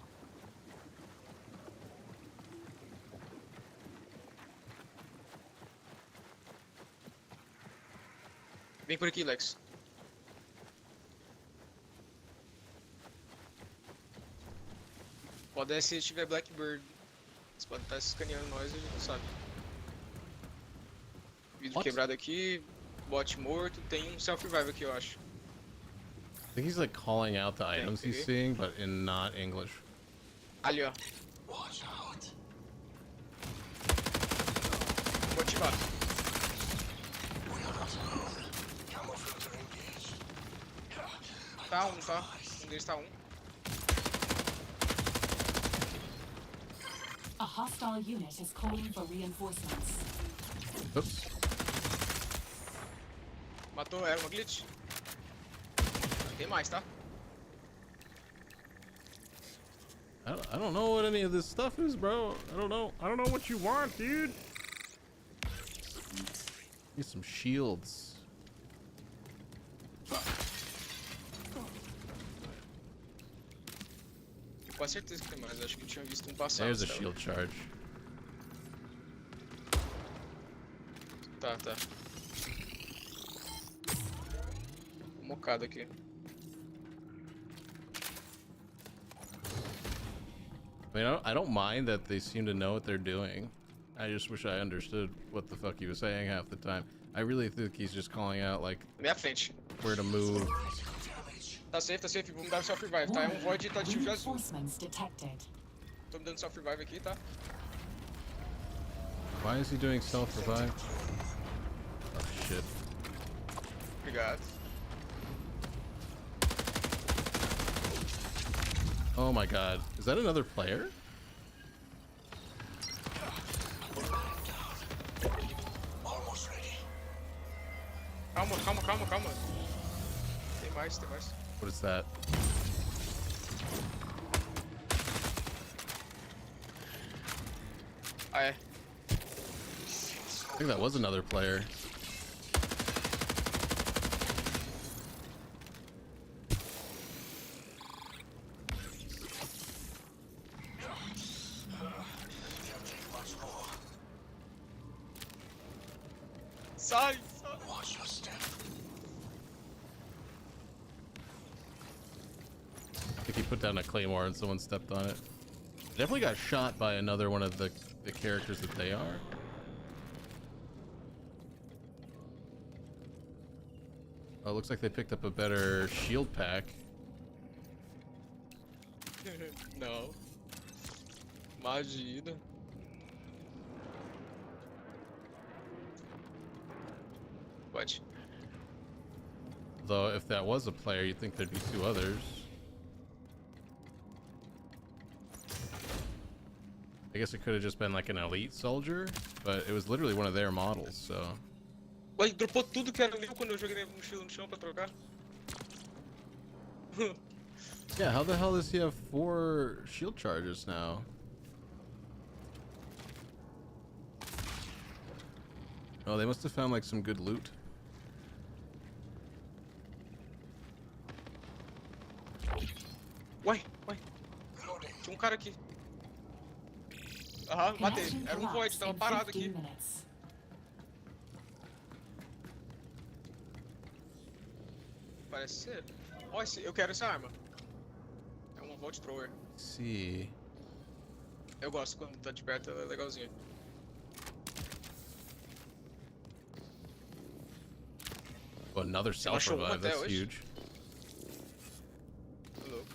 Vem por aqui, Lex. Pode se tiver Blackbird. Você pode estar escaneando nós e a gente não sabe. Vidro What? quebrado aqui, bot morto, tem um self-revive aqui, eu acho. I think he's like calling out the items he's okay. seeing, but in not English. Ali, ó. Watch out. Vou ativar. We are not alone. Camouflage engaged. Tá um, tá? Um deles tá um. A hostile unit is calling for reinforcements. Oops. Matou, era uma glitch. Tem mais, tá? I don't know what any of this stuff is, bro. I don't know what you want, dude. Need some shields. Com a certeza que tem mais, acho que eu tinha visto um passado. There's a sabe? shield charge. Tá, tá. Um mocado aqui. I mean, I don't mind that they seem to know what they're doing. I just wish I understood what the fuck he was saying half the time. I really think he's just calling out like Na minha frente. where to move. Tá safe, vou me dar self-revive, tá? É um void tá de shield azul. Reinforcements detected. Tô me dando self-revive aqui, tá? Why is he doing self-revive? Oh shit. Obrigado. Oh my god. Is that another player? Almost ready. Calma, calma, calma, calma. Tem mais, tem mais. What is that? Ah, é. I think that was another player. Can't take much more. Sai, sai. Watch your step. I think he put down a claymore and someone stepped on it. Definitely got shot by another one of the characters that they are. Oh, it looks like they picked up a better shield pack. Não. Imagina. Pode. Though if that was a player, you'd think there'd be two others. I guess it could have just been like an elite soldier, but it was literally one of their models, so... Ué, dropou tudo que era meu quando eu joguei a mochila no chão pra trocar. Yeah, how the hell does he have 4 shield charges now? Oh, they must have found like some good loot. Ué, ué. Loading. Tinha um cara aqui. Aham, matei. Connection Era um void, collapse tava in parado 15 aqui. minutes. Parece ser. Ó, eu quero essa arma. É um Vault Thrower. Let's see. Eu gosto quando tá de perto, é legalzinho. Oh, another self achou uma revive. até That's hoje? huge. Tô louco.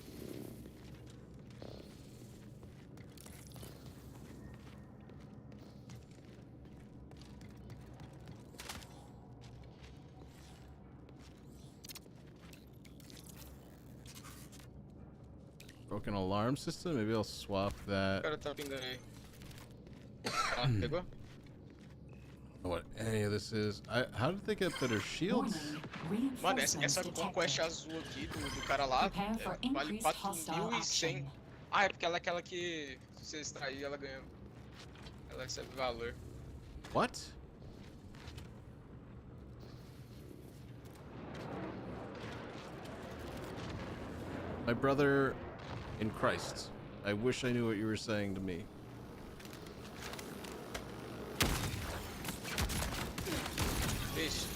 Broken alarm system. Maybe I'll swap O that. cara tá vindo aí. Ah, pegou? What any of this is? How did they get better shields? Warning, Mano, reinforcements essa conquest detected. azul aqui do cara lá Prepare for vale increased hostile 4.100. action. Ah, é porque ela é aquela que se você extrair ela ganha. Ela recebe valor. What? My brother in Christ, I wish I knew what you were saying to me. Vixe.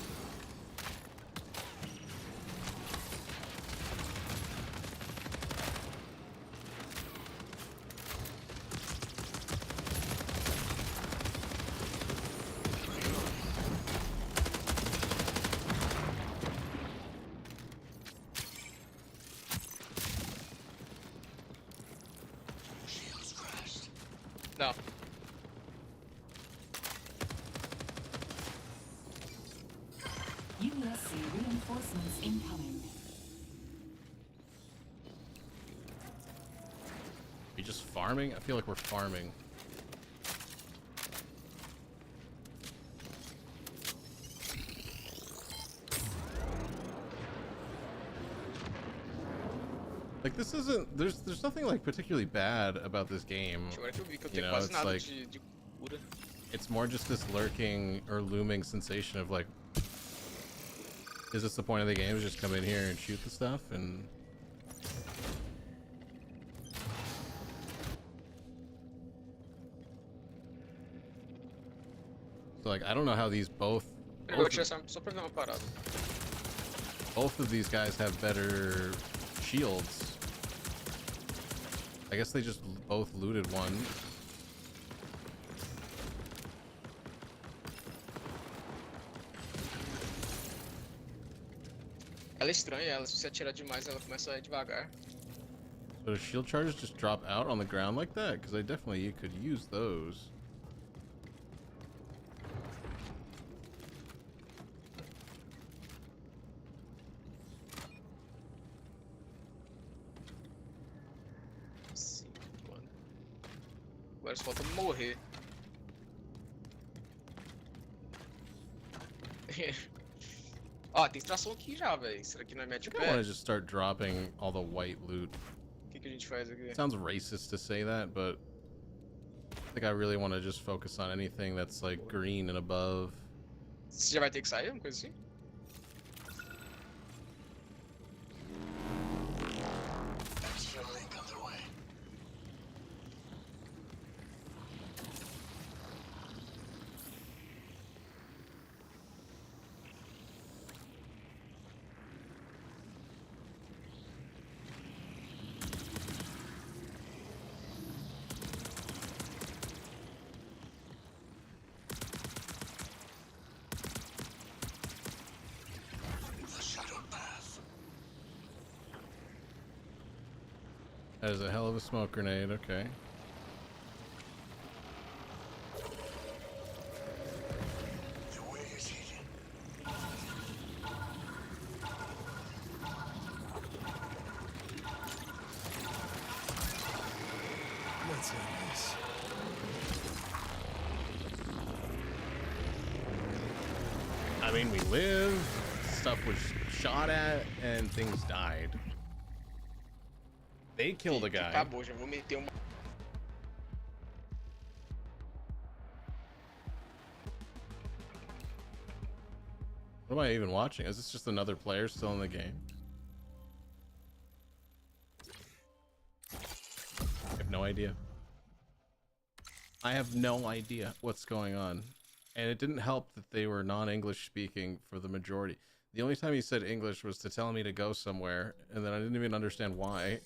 Shields crashed. Não. USC reinforcements incoming. Are you just farming? I feel like we're farming. Like this isn't there's nothing like particularly bad about this game. Agora que eu vi que eu You tenho know, quase it's nada like- de cura. It's more just this lurking or looming sensation of like, is this the point of the game? Is just come in here and shoot the stuff and so like I don't know how these Eu vou tirar essa arma só pra ver uma parada. both of these guys have better shields. I guess they just both looted one. Ela é estranha, ela, se você atirar demais, ela começa a ir devagar. So do shield charges just drop out on the ground like that? Because I definitely could use those. Agora só falta morrer. Ó, tem extração aqui já, velho. Será que não é mete I o think I want pé? to just start dropping all the white loot. O que que a gente faz aqui? Sounds racist to say that, but I think I really want to just focus on anything that's like green and above. Você já vai ter que sair, uma coisa assim? Extra link underway. The shadowed path. That is a hell of a smoke grenade. Okay. The way is heating. Let's end this. I mean, we live. Stuff was shot at, and things died. They killed a guy. Acabou, já vou meter uma. What am I even watching? Is this just another player still in the game? I have no idea. I have no idea what's going on. And it didn't help that they were non-English speaking for the majority. The only time he said English was to tell me to go somewhere, and then I didn't even understand why.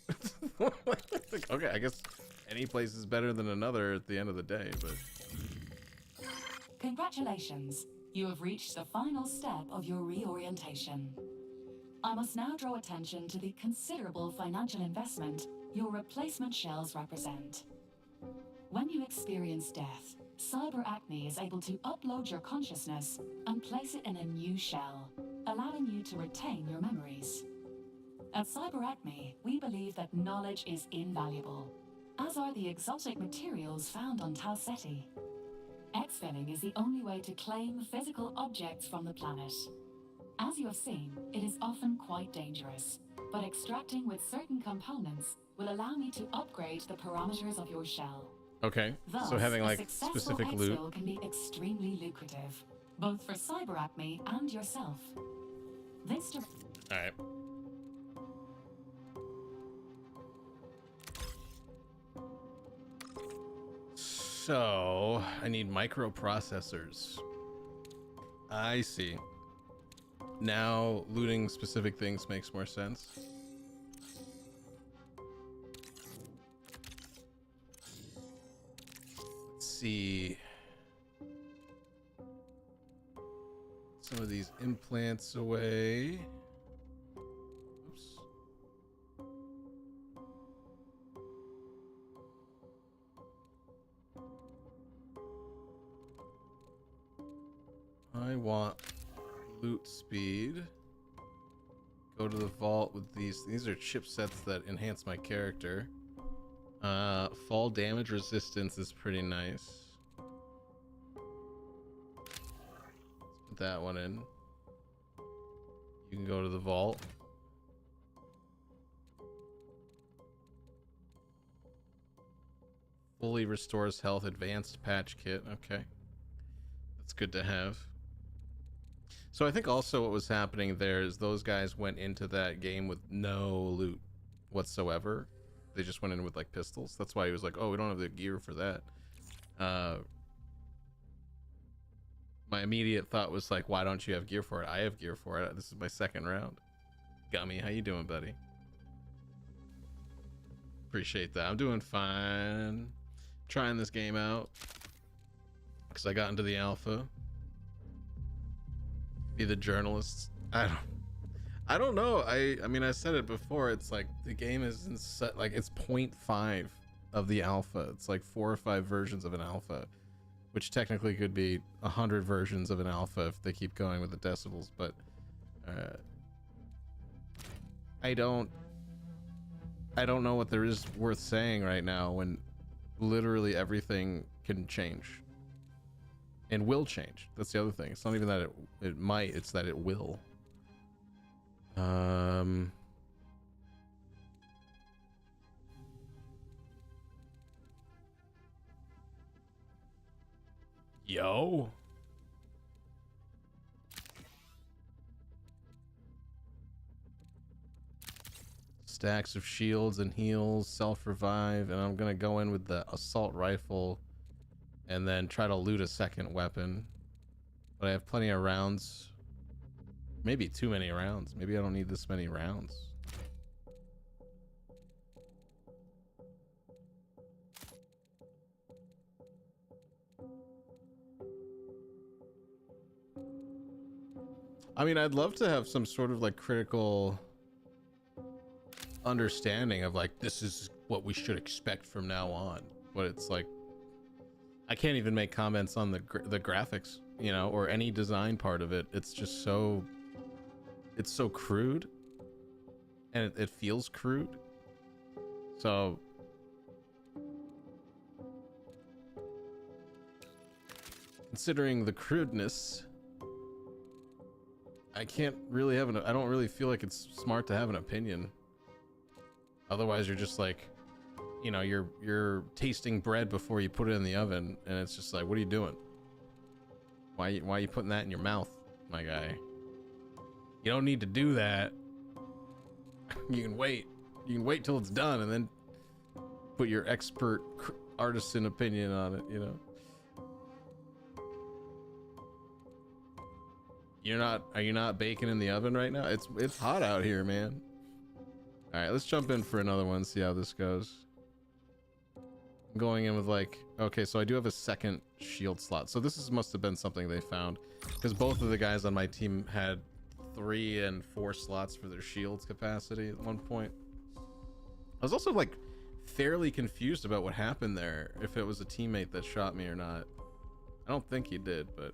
Like, okay, I guess any place is better than another at the end of the day, but... Congratulations. You have reached the final step of your reorientation. I must now draw attention to the considerable financial investment your replacement shells represent. When you experience death, Cyber Acme is able to upload your consciousness and place it in a new shell, allowing you to retain your memories. At Cyber Acme, we believe that knowledge is invaluable, as are the exotic materials found on Tau Ceti. Exfilling is the only way to claim physical objects from the planet. As you have seen, it is often quite dangerous, but extracting with certain components will allow me to upgrade the parameters of your shell. Okay, Thus, so having a like successful specific loot. exfil can be extremely lucrative, both for Cyber Acme and yourself. This Alright. So, I need microprocessors. I see. Now, looting specific things makes more sense. Let's see. Some of these implants away. Oops. I want loot speed. Go to the vault with these. These are chipsets that enhance my character. Fall damage resistance is pretty nice. Let's put that one in. You can go to the vault. Fully restores health, advanced patch kit. Okay. That's good to have. So I think also what was happening there is those guys went into that game with no loot whatsoever. They just went in with like pistols. That's why he was like, oh, we don't have the gear for that. My immediate thought was like, why don't you have gear for it? I have gear for it. This is my second round. Gummy, how you doing, buddy? Appreciate that. I'm doing fine. Trying this game out because I got into the alpha. Be the journalists. I don't know. I mean, I said it before. It's like the game is in set, like it's 0.5 of the alpha. It's like 4 or 5 versions of an alpha, which technically could be 100 versions of an alpha if they keep going with the decibels. But I don't know what there is worth saying right now when literally everything can change and will change. That's the other thing. It's not even that it might, it's that it will. Yo. Stacks of shields and heals, self-revive, and I'm gonna go in with the assault rifle and then try to loot a second weapon. But I have plenty of rounds. Maybe too many rounds. Maybe I don't need this many rounds. I mean, I'd love to have some sort of like critical understanding of like, this is what we should expect from now on. But it's like, I can't even make comments on the graphics, you know, or any design part of it. It's just so, it's so crude, and it feels crude. So considering the crudeness, I can't really have I don't really feel like it's smart to have an opinion. Otherwise you're just like, you know, you're tasting bread before you put it in the oven, and it's just like, what are you doing? Why are you putting that in your mouth, my guy? You don't need to do that. You can wait till it's done and then put your expert artisan opinion on it, you know. Are you not baking in the oven right now? It's hot out here, man. All right, let's jump in for another one, see how this goes. I'm going in with like, okay, so I do have a second shield slot. So must have been something they found, because both of the guys on my team had 3 and 4 slots for their shields capacity at one point. I was also like fairly confused about what happened there, if it was a teammate that shot me or not. I don't think he did, but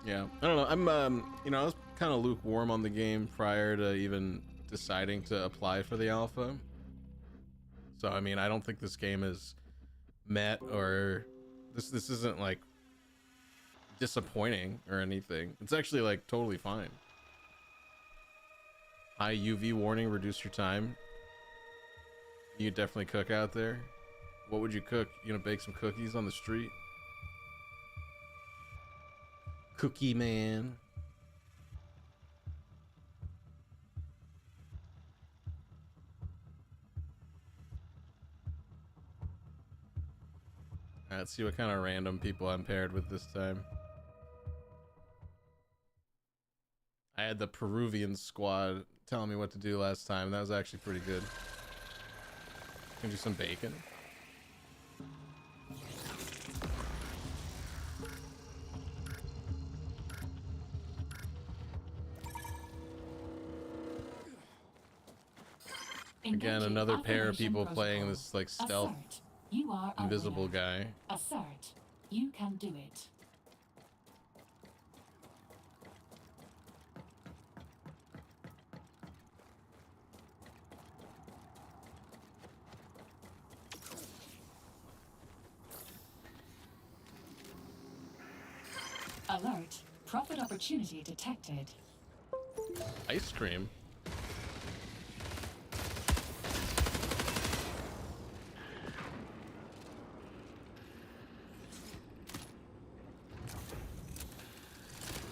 yeah, I don't know. I'm you know, I was kind of lukewarm on the game prior to even deciding to apply for the alpha. So I mean, I don't think this game is met, or this isn't like disappointing or anything. It's actually like totally fine. High UV warning, reduce your time. You definitely cook out there. What would you cook? You gonna bake some cookies on the street? Cookie man. All right, let's see what kind of random people I'm paired with this time. I had the Peruvian squad telling me what to do last time. That was actually pretty good. Can do some bacon. Again, another pair of people playing this like stealth Assert. You are a invisible winner. guy. Assert. You can do it. Alert. Profit opportunity detected. Ice cream.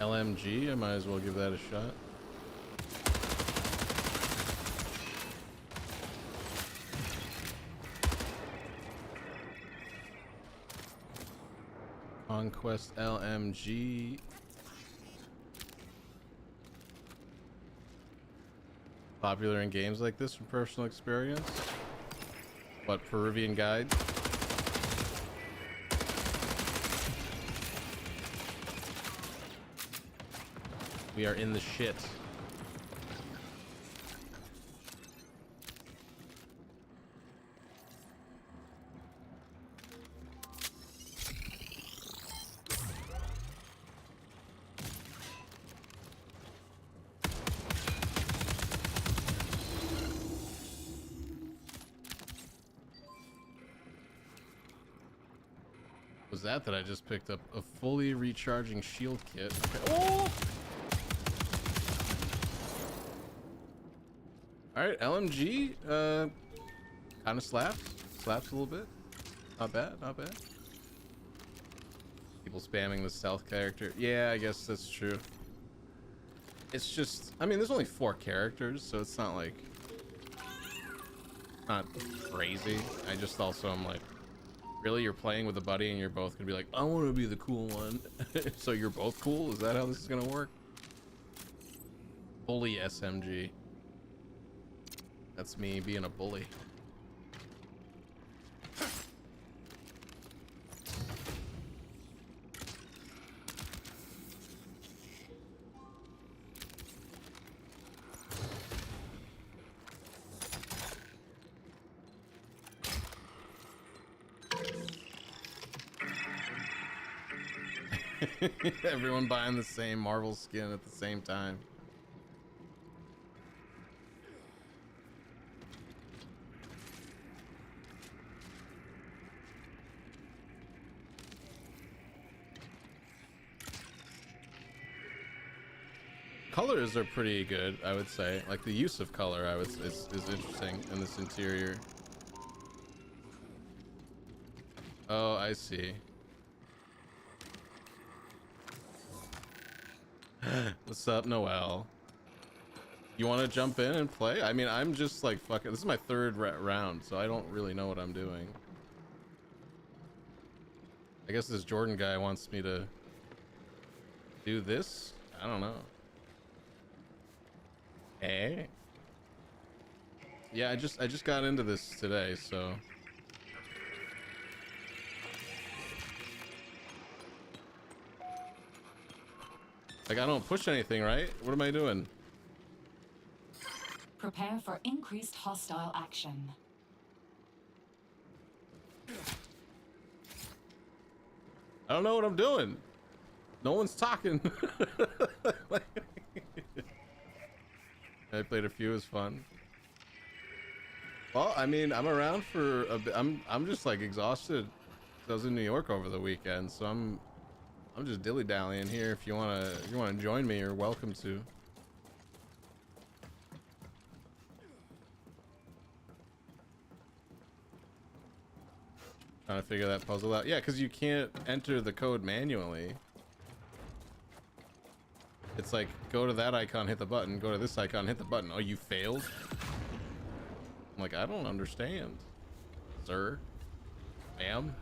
LMG, I might as well give that a shot. Conquest LMG. Popular in games like this from personal experience. But Peruvian guide. We are in the shit. Was that I just picked up a fully recharging shield kit? Okay. Oh! All right, LMG, kind of slaps a little bit. Not bad, not bad. People spamming the stealth character. Yeah, I guess that's true. It's just, I mean, there's only 4 characters, so it's not like, not crazy. I just also am like, really, you're playing with a buddy and you're both gonna be like, I want to be the cool one. So you're both cool? Is that how this is gonna work? Bully SMG. That's me being a bully. Everyone buying the same Marvel skin at the same time. Colors are pretty good, I would say. Like the use of color, is interesting in this interior. Oh, I see. What's up, Noel? You want to jump in and play? I mean, I'm just like fucking. This is my 3rd round, so I don't really know what I'm doing. I guess this Jordan guy wants me to do this. I don't know. Hey. Yeah, I just got into this today, so. Like, I don't push anything, right? What am I doing? Prepare for increased hostile action. I don't know what I'm doing. No one's talking. I played a few, it was fun. Well, I mean, I'm around for a bit. I'm just like exhausted. I was in New York over the weekend, so I'm just dilly-dallying here. If you wanna join me, you're welcome to. Trying to figure that puzzle out. Yeah, because you can't enter the code manually. It's like, go to that icon, hit the button. Go to this icon, hit the button. Oh, you failed? I'm like, I don't understand, sir. Ma'am?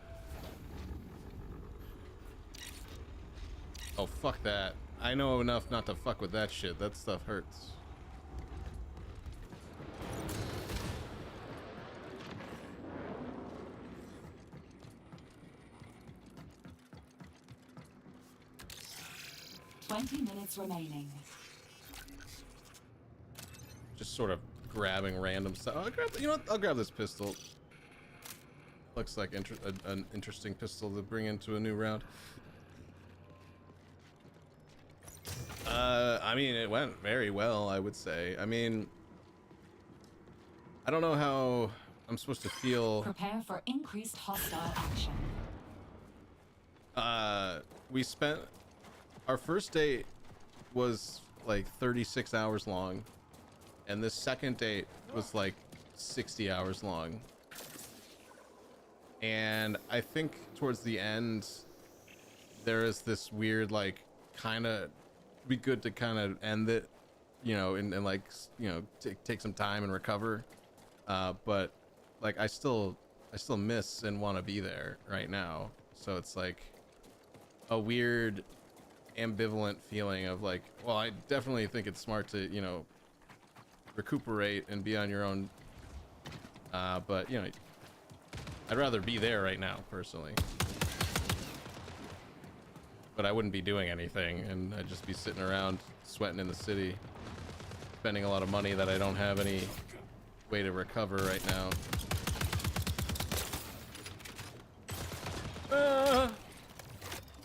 Oh, fuck that. I know enough not to fuck with that shit. That stuff hurts. Minutes remaining. Just sort of grabbing random stuff. I'll grab, you know what? I'll grab this pistol. Looks like an interesting pistol to bring into a new round. I mean, it went very well, I would say. I mean, I don't know how I'm supposed to feel. Prepare for increased hostile action. We spent our first date was like 36 hours long, and this second date was like 60 hours long. And I think towards the end there is this weird, like, kind of be good to kind of end it, you know, and like, you know, take some time and recover. But like, I still miss and want to be there right now. So it's like a weird ambivalent feeling of like, well, I definitely think it's smart to, you know, recuperate and be on your own. But you know, I'd rather be there right now personally. But I wouldn't be doing anything, and I'd just be sitting around sweating in the city, spending a lot of money that I don't have any way to recover right now.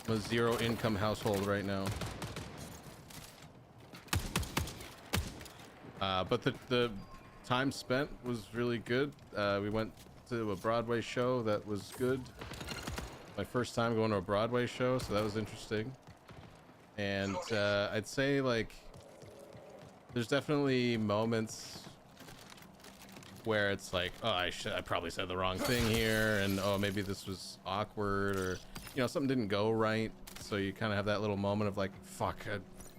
I'm a zero income household right now. But the time spent was really good. We went to a Broadway show that was good. My first time going to a Broadway show, so that was interesting. And I'd say like there's definitely moments where it's like, oh, I probably said the wrong thing here, and oh, maybe this was awkward, or you know, something didn't go right. So you kind of have that little moment of like, fuck,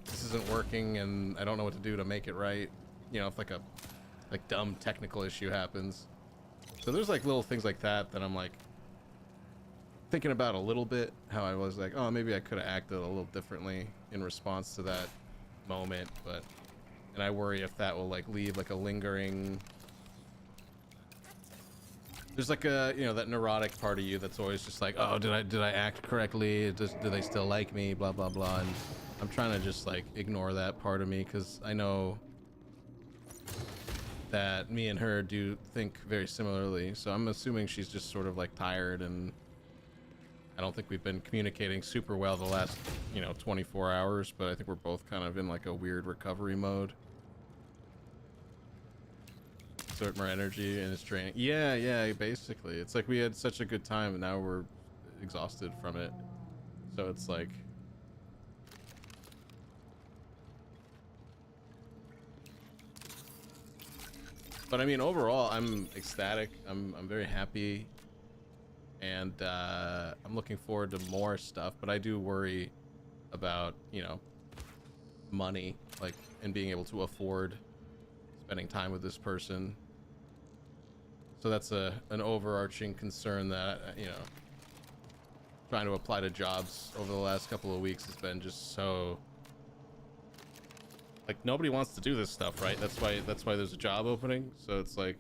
this isn't working, and I don't know what to do to make it right. You know, if like a dumb technical issue happens. So there's like little things like that that I'm like thinking about a little bit, how I was like, oh, maybe I could have acted a little differently in response to that moment, and I worry if that will like leave like a lingering, there's like a, you know, that neurotic part of you that's always just like, oh, did I act correctly? Do they still like me? Blah, blah, blah. And I'm trying to just like ignore that part of me, because I know that me and her do think very similarly. So I'm assuming she's just sort of like tired, and I don't think we've been communicating super well the last, you know, 24 hours, but I think we're both kind of in like a weird recovery mode. Exert more energy and it's draining. Yeah, basically. It's like we had such a good time and now we're exhausted from it. So it's like, but I mean, overall, I'm ecstatic. I'm very happy, and I'm looking forward to more stuff. But I do worry about, you know, money, like, and being able to afford spending time with this person. So that's an overarching concern that, you know, trying to apply to jobs over the last couple of weeks has been just so, like, nobody wants to do this stuff, right? That's why there's a job opening. So it's like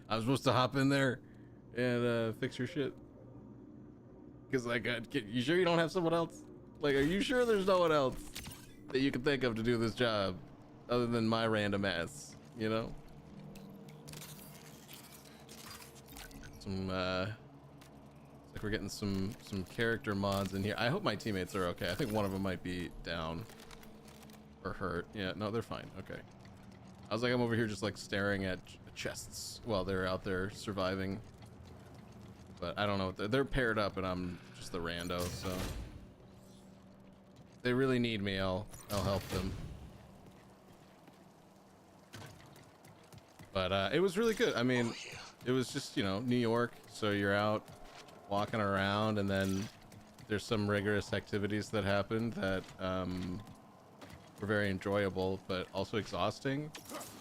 I'm supposed to hop in there and fix your shit, because like, you sure you don't have someone else? Like, are you sure there's no one else that you can think of to do this job other than my random ass, you know? Some like we're getting some character mods in here. I hope my teammates are okay. I think one of them might be down or hurt. Yeah, no, they're fine. Okay. I was like, I'm over here just like staring at chests while they're out there surviving, but I don't know. They're paired up and I'm just the rando, so if they really need me, I'll help them. But it was really good. I mean, it was just, you know, New York, so you're out walking around, and then there's some rigorous activities that happened that were very enjoyable, but also exhausting,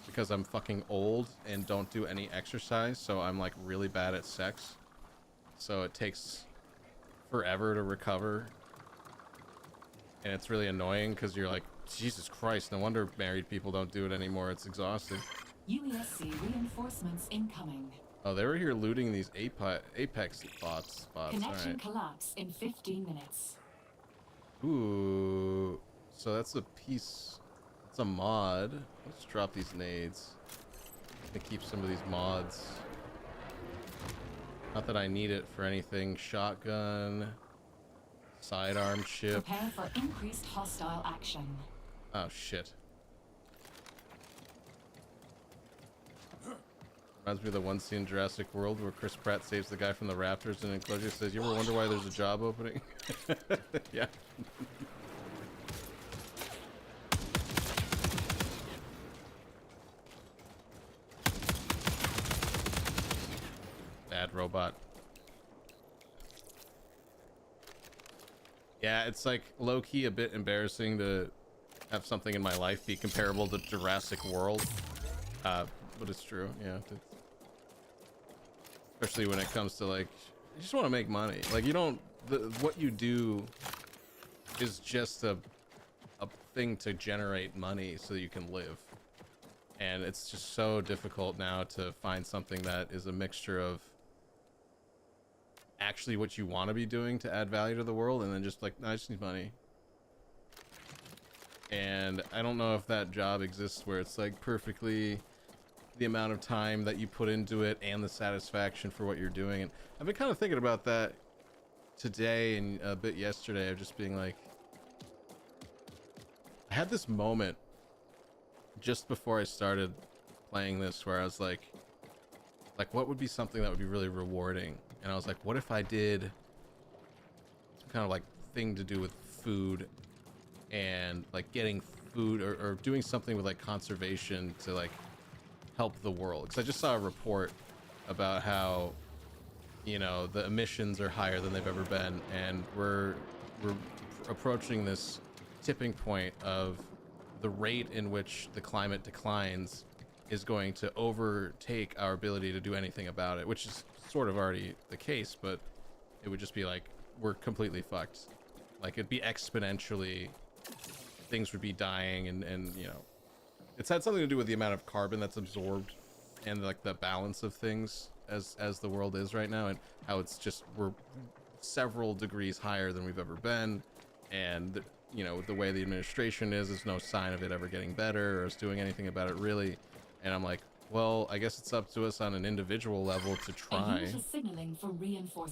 because I'm fucking old and don't do any exercise, so I'm like really bad at sex. So it takes forever to recover, and it's really annoying because you're like, Jesus Christ, no wonder married people don't do it anymore. It's exhausting. UESC reinforcements incoming. Oh, they were here looting these Apex spots. Connection Alright. collapse in 15 minutes. Ooh, so that's a piece. That's a mod. Let's drop these nades to keep some of these mods. Not that I need it for anything. Shotgun, sidearm ship. Prepare for increased hostile action. Oh shit. Reminds me of the one scene in Jurassic World where Chris Pratt saves the guy from the raptors and enclosure, says, "You ever wonder why there's a job opening?" Yeah. Bad robot. Yeah, it's like low-key a bit embarrassing to have something in my life be comparable to Jurassic World. But it's true, yeah. Especially when it comes to like, you just want to make money. Like, you don't, what you do is just a thing to generate money so that you can live. And it's just so difficult now to find something that is a mixture of actually what you want to be doing to add value to the world, and then just like, no, I just need money. And I don't know if that job exists where it's like perfectly the amount of time that you put into it and the satisfaction for what you're doing. And I've been kind of thinking about that today and a bit yesterday, of just being like, I had this moment just before I started playing this where I was like what would be something that would be really rewarding and I was like, what if I did some kind of like thing to do with food and like getting food or doing something with like conservation to like help the world? Because I just saw a report about how, you know, the emissions are higher than they've ever been, and we're approaching this tipping point of the rate in which the climate declines is going to overtake our ability to do anything about it, which is sort of already the case, but it would just be like we're completely fucked. Like it'd be exponentially, things would be dying, and you know, it's had something to do with the amount of carbon that's absorbed and like the balance of things as the world is right now, and how it's just we're several degrees higher than we've ever been, and you know, the way the administration is, there's no sign of it ever getting better or us doing anything about it really. And I'm like, well, I guess it's up to us on an individual level to try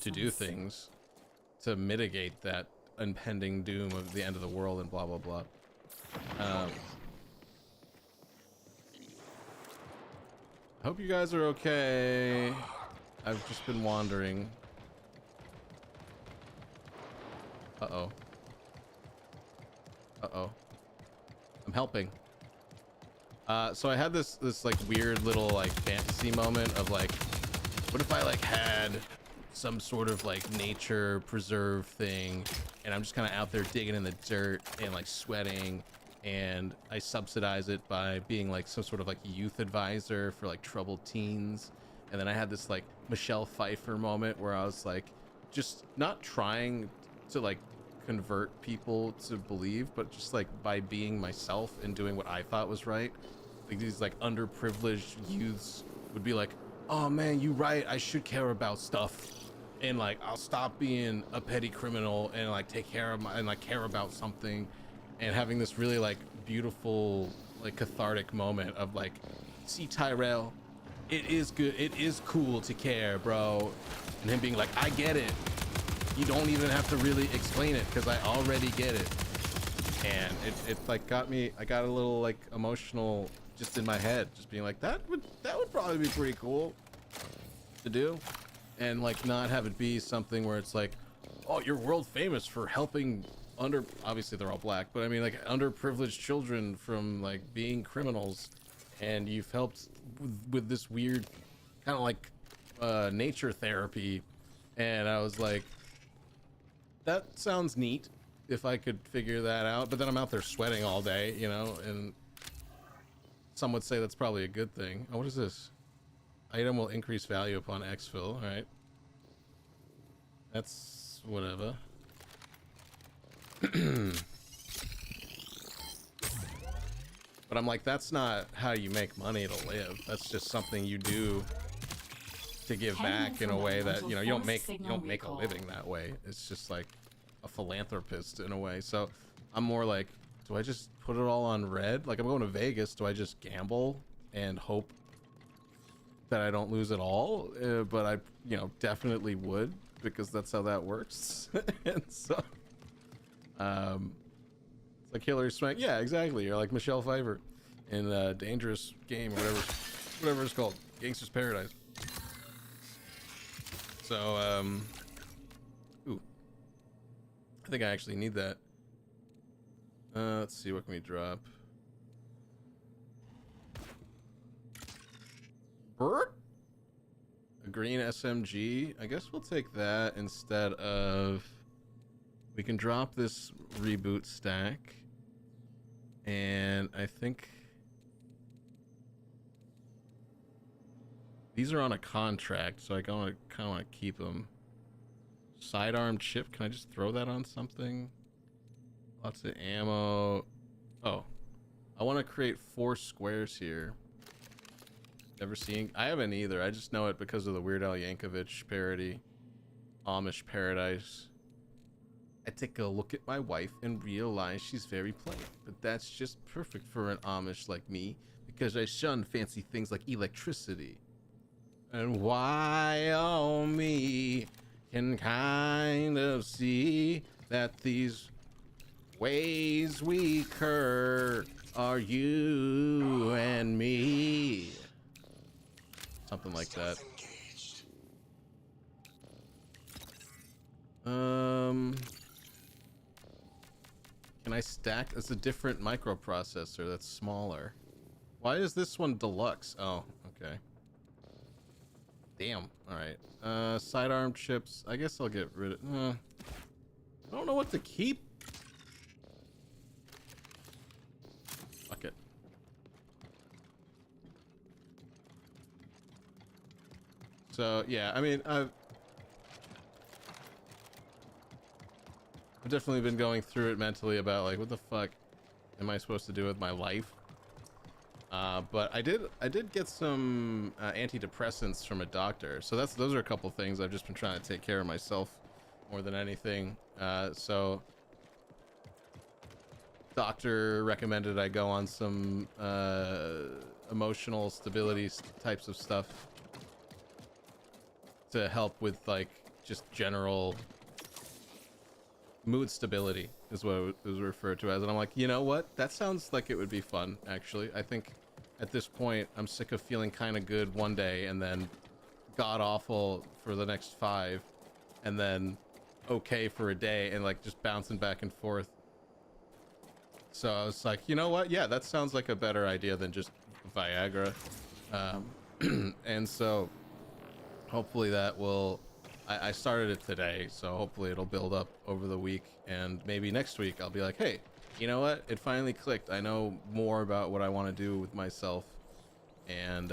to do things to mitigate that impending doom of the end of the world and blah blah blah. Hope you guys are okay. I've just been wandering. Uh-oh. Uh-oh. I'm helping. So I had this like weird little like fantasy moment of like, what if I like had some sort of like nature preserve thing, and I'm just kind of out there digging in the dirt and like sweating, and I subsidize it by being like some sort of like youth advisor for like troubled teens. And then I had this like Michelle Pfeiffer moment where I was like, just not trying to like convert people to believe, but just like by being myself and doing what I thought was right. Like these like underprivileged youths would be like, oh man, you right, I should care about stuff, and like I'll stop being a petty criminal and like take care of my and like care about something, and having this really like beautiful like cathartic moment of like, see Tyrell, it is good, it is cool to care, bro. And him being like, I get it, you don't even have to really explain it because I already get it. And it like got me, I got a little like emotional just in my head, just being like, that would probably be pretty cool to do, and like not have it be something where it's like, oh, you're world famous for helping obviously they're all black, but I mean like underprivileged children from like being criminals, and you've helped with this weird kind of like nature therapy. And I was like, that sounds neat if I could figure that out, but then I'm out there sweating all day, you know, and some would say that's probably a good thing. Oh, what is this? Item will increase value upon exfil. All right, that's whatever. But I'm like, that's not how you make money to live. That's just something you do to give back in a way that, you know, you don't make a living that way. It's just like a philanthropist in a way. So I'm more like, do I just put it all on red? Like, I'm going to Vegas, do I just gamble and hope that I don't lose at all? But I, you know, definitely would, because that's how that works. And so it's like Hillary Swank. Yeah, exactly. You're like Michelle Pfeiffer in Dangerous Game or whatever it's called, Gangster's Paradise. So ooh, I think I actually need that. Let's see, what can we drop? Bert? A green SMG. I guess we'll take that instead of, we can drop this reboot stack, and I think these are on a contract, so I kind of want to keep them. Sidearm chip, can I just throw that on something? Lots of ammo. Oh, I want to create 4 squares here. Never seen, I haven't either. I just know it because of the Weird Al Yankovic parody, Amish Paradise. I take a look at my wife and realize she's very plain, but that's just perfect for an Amish like me, because I shun fancy things like electricity. And Wyoming can kind of see that these ways we curve are you and me. Something like that. Can I stack? It's a different microprocessor that's smaller. Why is this one deluxe? Oh, okay. Damn. Alright. Sidearm chips. I guess I'll get rid of... I don't know what to keep. Fuck it. So, yeah, I mean, I've definitely been going through it mentally about, like, what the fuck am I supposed to do with my life? But I did get some antidepressants from a doctor, so those are a couple things I've just been trying to take care of myself more than anything. So doctor recommended I go on some emotional stability types of stuff to help with, like, just general mood stability is what it was referred to as. And I'm like, you know what, that sounds like it would be fun. Actually, I think at this point I'm sick of feeling kind of good one day and then god awful for the next 5, and then okay for a day, and like just bouncing back and forth. So I was like, you know what, yeah, that sounds like a better idea than just Viagra. And so hopefully that will, I started it today, so hopefully it'll build up over the week, and maybe next week I'll be like, hey, you know what, it finally clicked. I know more about what I want to do with myself, and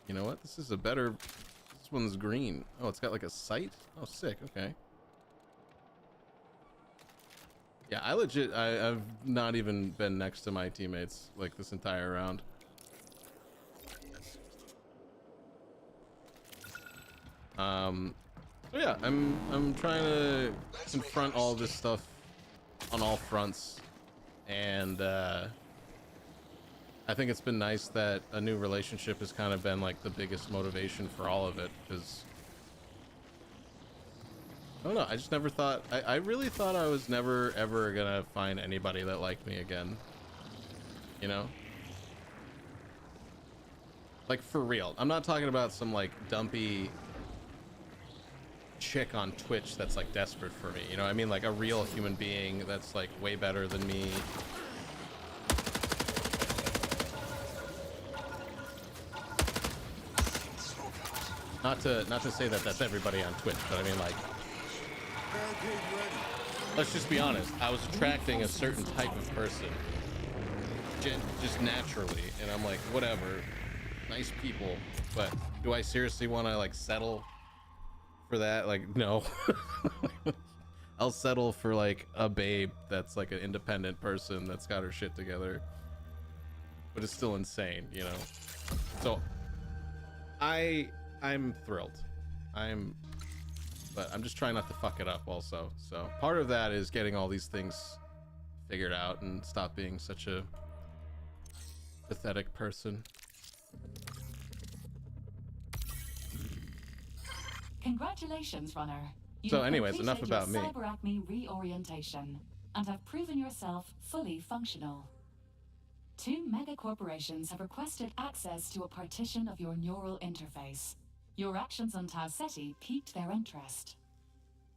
you know what, this is a better, this one's green. Oh, it's got like a sight. Oh, sick. Okay. Yeah, I've not even been next to my teammates like this entire round. So yeah, I'm trying to confront all this stuff on all fronts, and I think it's been nice that a new relationship has kind of been like the biggest motivation for all of it, because I don't know, I just never thought, I really thought I was never ever gonna find anybody that liked me again, you know? Like, for real. I'm not talking about some like dumpy chick on Twitch that's like desperate for me, you know what I mean? Like a real human being that's like way better than me. Not to say that that's everybody on Twitch, but I mean, like, let's just be honest, I was attracting a certain type of person just naturally, and I'm like, whatever, nice people, but do I seriously want to like settle for that? Like, no. I'll settle for like a babe that's like an independent person that's got her shit together, but it's still insane, you know? So I'm thrilled. But I'm just trying not to fuck it up also. So part of that is getting all these things figured out and stop being such a pathetic person. Congratulations, runner. You So have anyways, enough completed about me. your CyberAcme reorientation and have proven yourself fully functional. 2 megacorporations have requested access to a partition of your neural interface. Your actions on Tau Ceti piqued their interest.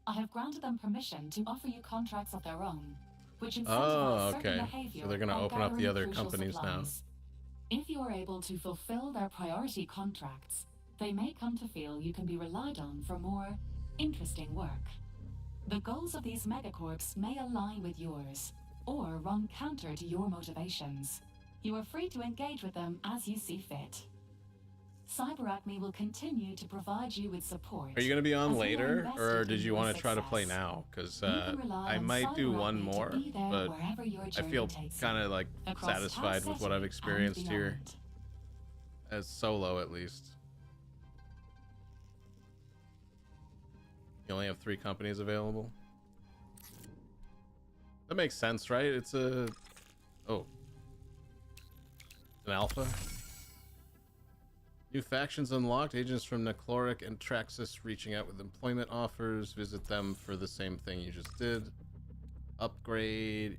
I have granted them permission to offer you contracts of their own, which incentivize certain okay. behavior. So they're gonna by open up the gathering other crucial companies supplies. If you are able to fulfill their priority contracts, they may come to feel you can be relied on for more interesting work. The goals of these megacorps may align with yours, or run counter to your motivations. You are free to engage with them as you see fit. CyberAcme will continue to provide you with support. Are you going to be on as we are later, invested or did in you your want to try to play success. now? Because You can rely I on might do one CyberAcme to more, be there but wherever your I journey feel takes kind you, of like across satisfied Tau with what I've Ceti experienced and here, beyond. as solo at least. You only have 3 companies available. That makes sense, right? It's a... Oh. An alpha? New factions unlocked. Agents from Necloric and Traxxas reaching out with employment offers. Visit them for the same thing you just did. Upgrade.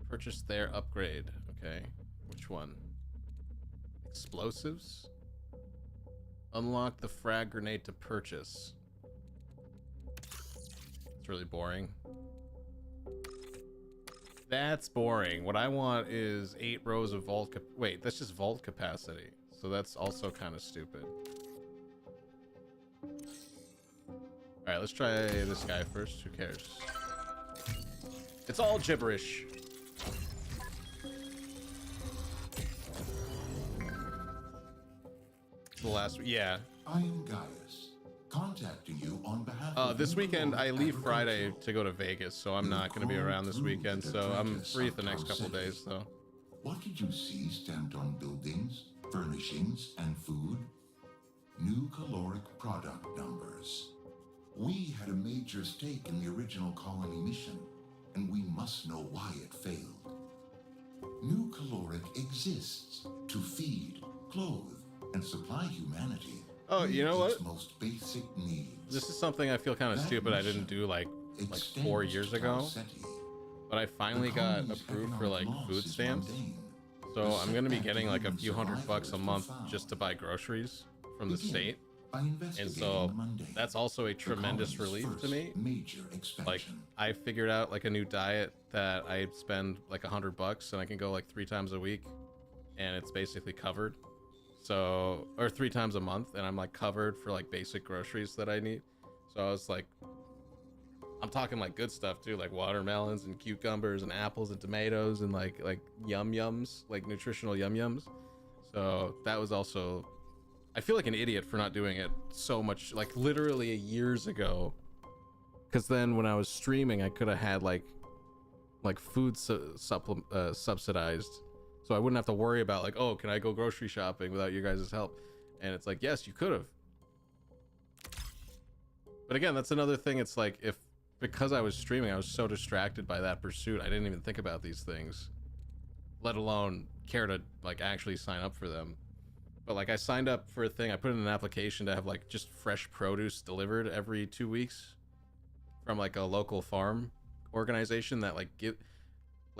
Purchase their upgrade. Okay. Which one? Explosives? Unlock the frag grenade to purchase. It's really boring. That's boring. What I want is 8 rows of vault wait, that's just vault capacity. So that's also kind of stupid. Alright, let's try this guy first. Who cares? It's all gibberish. The last, yeah. I am Gaius, contacting you on behalf of This weekend I leave Agricultural. Friday to go to Vegas, so I'm not going to be around this weekend. So I'm free the next couple days, though. What did you see stamped on buildings, furnishings, and food? New caloric product numbers. We had a major stake in the original colony mission, and we must know why it failed. New caloric exists to feed, clothe, and supply humanity. Oh, you know what? its most basic needs. This is something I feel kind of That stupid I didn't mission do like extends 4 years to ago, Tau Ceti. but I finally The got colony's approved for like economic food loss is stamps. mundane. So The I'm gonna be setback getting to like a human few $100 a survival month is profound. just to buy groceries from the Begin state, by and investigating so the mundane. that's also a The tremendous colony's relief to first me. Major Like expansion. I figured out like a new diet that I spend like $100 and I can go like 3 times a week, and it's basically covered. So, or 3 times a month, and I'm like covered for like basic groceries that I need. So I was like, I'm talking like good stuff too, like watermelons and cucumbers and apples and tomatoes and like yum yums, like nutritional yum yums. So that was also, I feel like an idiot for not doing it so much, like literally years ago. Because then when I was streaming, I could have had like food subsidized, so I wouldn't have to worry about like, oh, can I go grocery shopping without you guys' help? And it's like, yes, you could have. But again, that's another thing. It's like, if because I was streaming, I was so distracted by that pursuit, I didn't even think about these things, let alone care to like actually sign up for them. But like I signed up for a thing, I put in an application to have like just fresh produce delivered every 2 weeks from like a local farm organization that like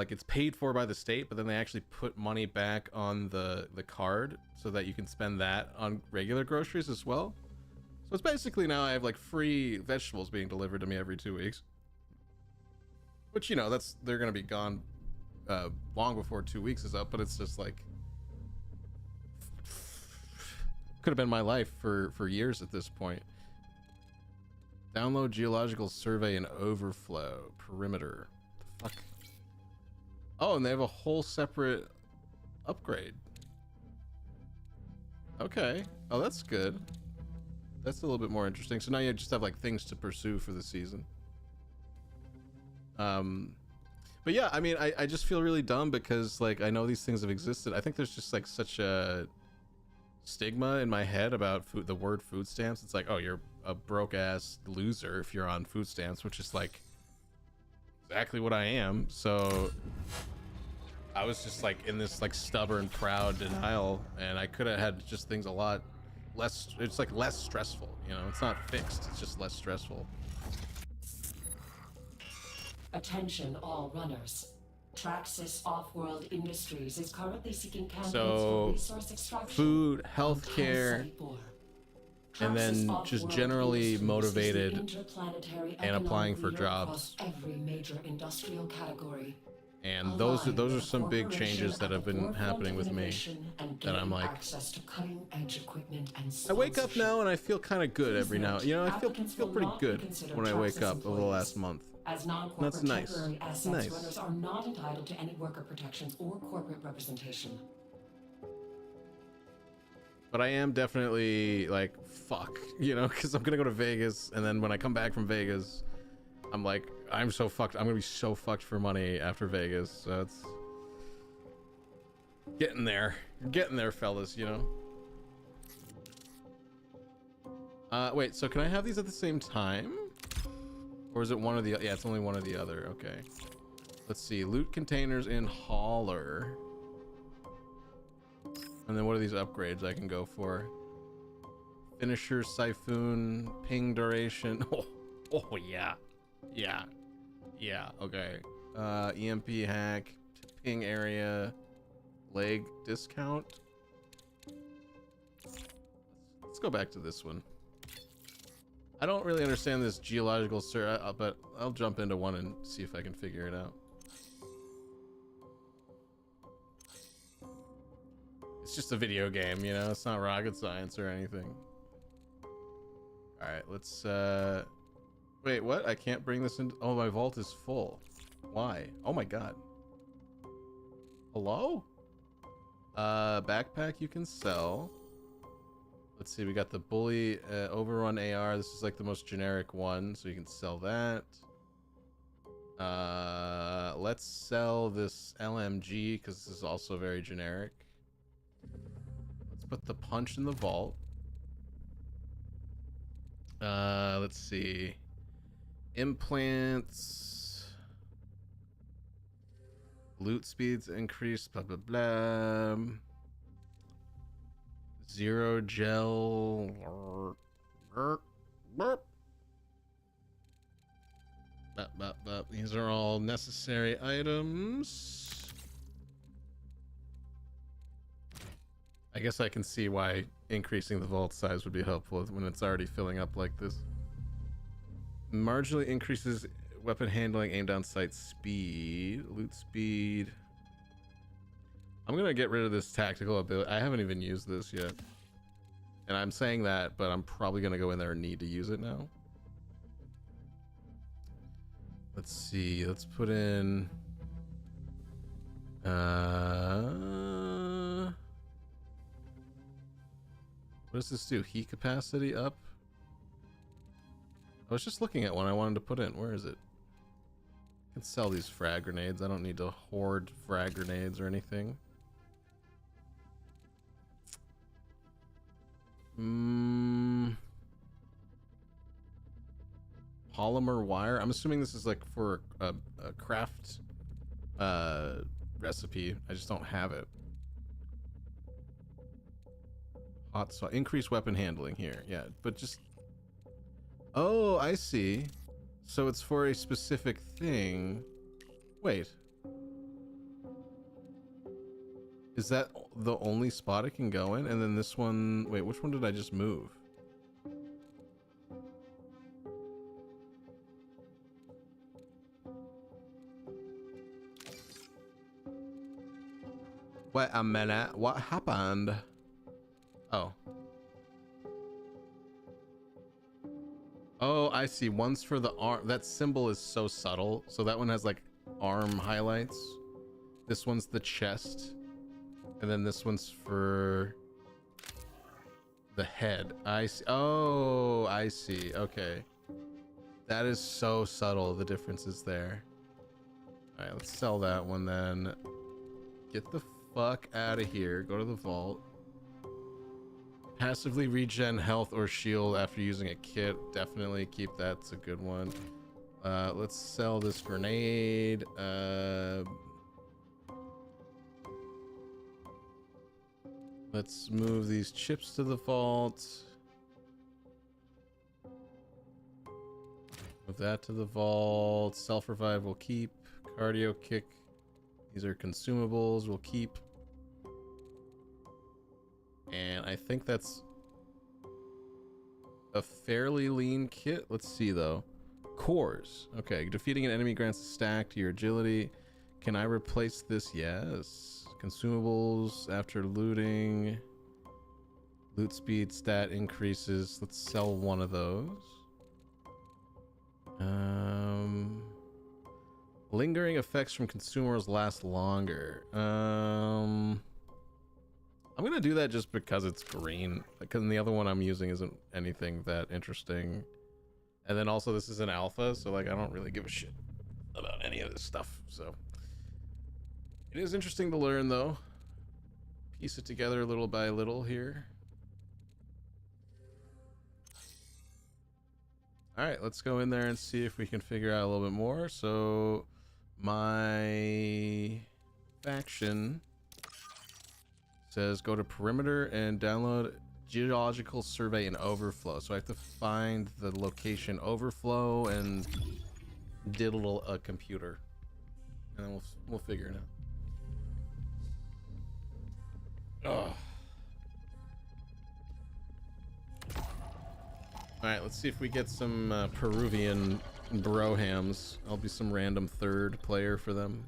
it's paid for by the state, but then they actually put money back on the card so that you can spend that on regular groceries as well. So it's basically now I have like free vegetables being delivered to me every 2 weeks, which, you know, they're gonna be gone long before 2 weeks is up. But it's just like, could have been my life for years at this point. Download geological survey and overflow perimeter. The fuck? Oh, and they have a whole separate upgrade. Okay. Oh, that's good. That's a little bit more interesting. So now you just have like things to pursue for the season. But yeah, I mean, I just feel really dumb because like I know these things have existed. I think there's just like such a stigma in my head about food, the word food stamps. It's like, oh, you're a broke ass loser if you're on food stamps, which is like exactly what I am. So I was just like in this like stubborn, proud denial, and I could have had just things a lot less. It's like less stressful, you know. It's not fixed, it's just less stressful. Attention all runners. Traxxas Off-World Industries is currently seeking candidates So, for resource extraction. food, on healthcare, Tau Ceti 4. and then Traxxas just Off-World generally Industries is the motivated interplanetary and applying economic for leader jobs. across every major industrial category. And those Aligned are with some a big corporation changes at that have the been forefront happening of with me. innovation and that I'm gaining like, access to cutting-edge equipment and I wake up sponsorship. now and I feel kind of good every now. You know, I Applicants feel will pretty not be good considered when I wake Traxxas up over the employees. last month. As non-corporate That's nice. temporary assets, Nice. runners are not entitled to any worker protections or corporate representation. But I am definitely like, fuck, you know, because I'm gonna go to Vegas, and then when I come back from Vegas, I'm like, I'm so fucked. I'm gonna be so fucked for money after Vegas. So it's getting there, fellas, you know. Wait, so can I have these at the same time? Or is it one or the, yeah, it's only one or the other. Okay. Let's see, loot containers in hauler. And then what are these upgrades I can go for? Finisher, siphon, ping duration. Oh yeah. Yeah, okay. EMP hack, ping area, leg discount. Let's go back to this one. I don't really understand this geological but I'll jump into one and see if I can figure it out. It's just a video game, you know, it's not rocket science or anything. Alright, let's wait, what? I can't bring this in. Oh, my vault is full. Why? Oh my god. Hello? Backpack you can sell. Let's see, we got the bully overrun AR. This is like the most generic one, so you can sell that. Let's sell this LMG because this is also very generic. Let's put the punch in the vault. Let's see. Implants. Loot speeds increase, blah blah blah. Zero gel. These are all necessary items. I guess I can see why increasing the vault size would be helpful when it's already filling up like this. Marginally increases weapon handling, aim down sight speed, loot speed. I'm gonna get rid of this tactical ability. I haven't even used this yet. And I'm saying that, but I'm probably gonna go in there and need to use it now. Let's see, let's put in what does this do? Heat capacity up? I was just looking at one I wanted to put in. Where is it? I can sell these frag grenades. I don't need to hoard frag grenades or anything. Polymer wire. I'm assuming this is like for a craft recipe. I just don't have it. Hot saw. Increase weapon handling here. Yeah, but just... Oh, I see. So it's for a specific thing. Wait. Is that the only spot it can go in? And then this one... Wait, which one did I just move? Wait a minute. What happened? Oh. Oh, I see. One's for the arm. That symbol is so subtle. So that one has like arm highlights. This one's the chest. And then this one's for the head. I see. Oh, I see. Okay. That is so subtle. The difference is there. All right, let's sell that one then. Get the fuck out of here. Go to the vault. Passively regen health or shield after using a kit. Definitely keep that. It's a good one. Let's sell this grenade. Let's move these chips to the vault. Move that to the vault. Self-revive will keep. Cardio kick. These are consumables. We'll keep. And I think that's a fairly lean kit. Let's see though. Cores. Okay, defeating an enemy grants a stack to your agility. Can I replace this? Yes. Consumables after looting. Loot speed stat increases. Let's sell one of those. Lingering effects from consumers last longer. I'm gonna do that just because it's green, because the other one I'm using isn't anything that interesting. And then also this is an alpha, so like I don't really give a shit about any of this stuff. So it is interesting to learn though. Piece it together little by little here. All right, let's go in there and see if we can figure out a little bit more. So my faction says go to perimeter and download geological survey and overflow. So I have to find the location overflow and diddle a computer, and then we'll figure it out. All right, let's see if we get some Peruvian brohams. I'll be some random third player for them.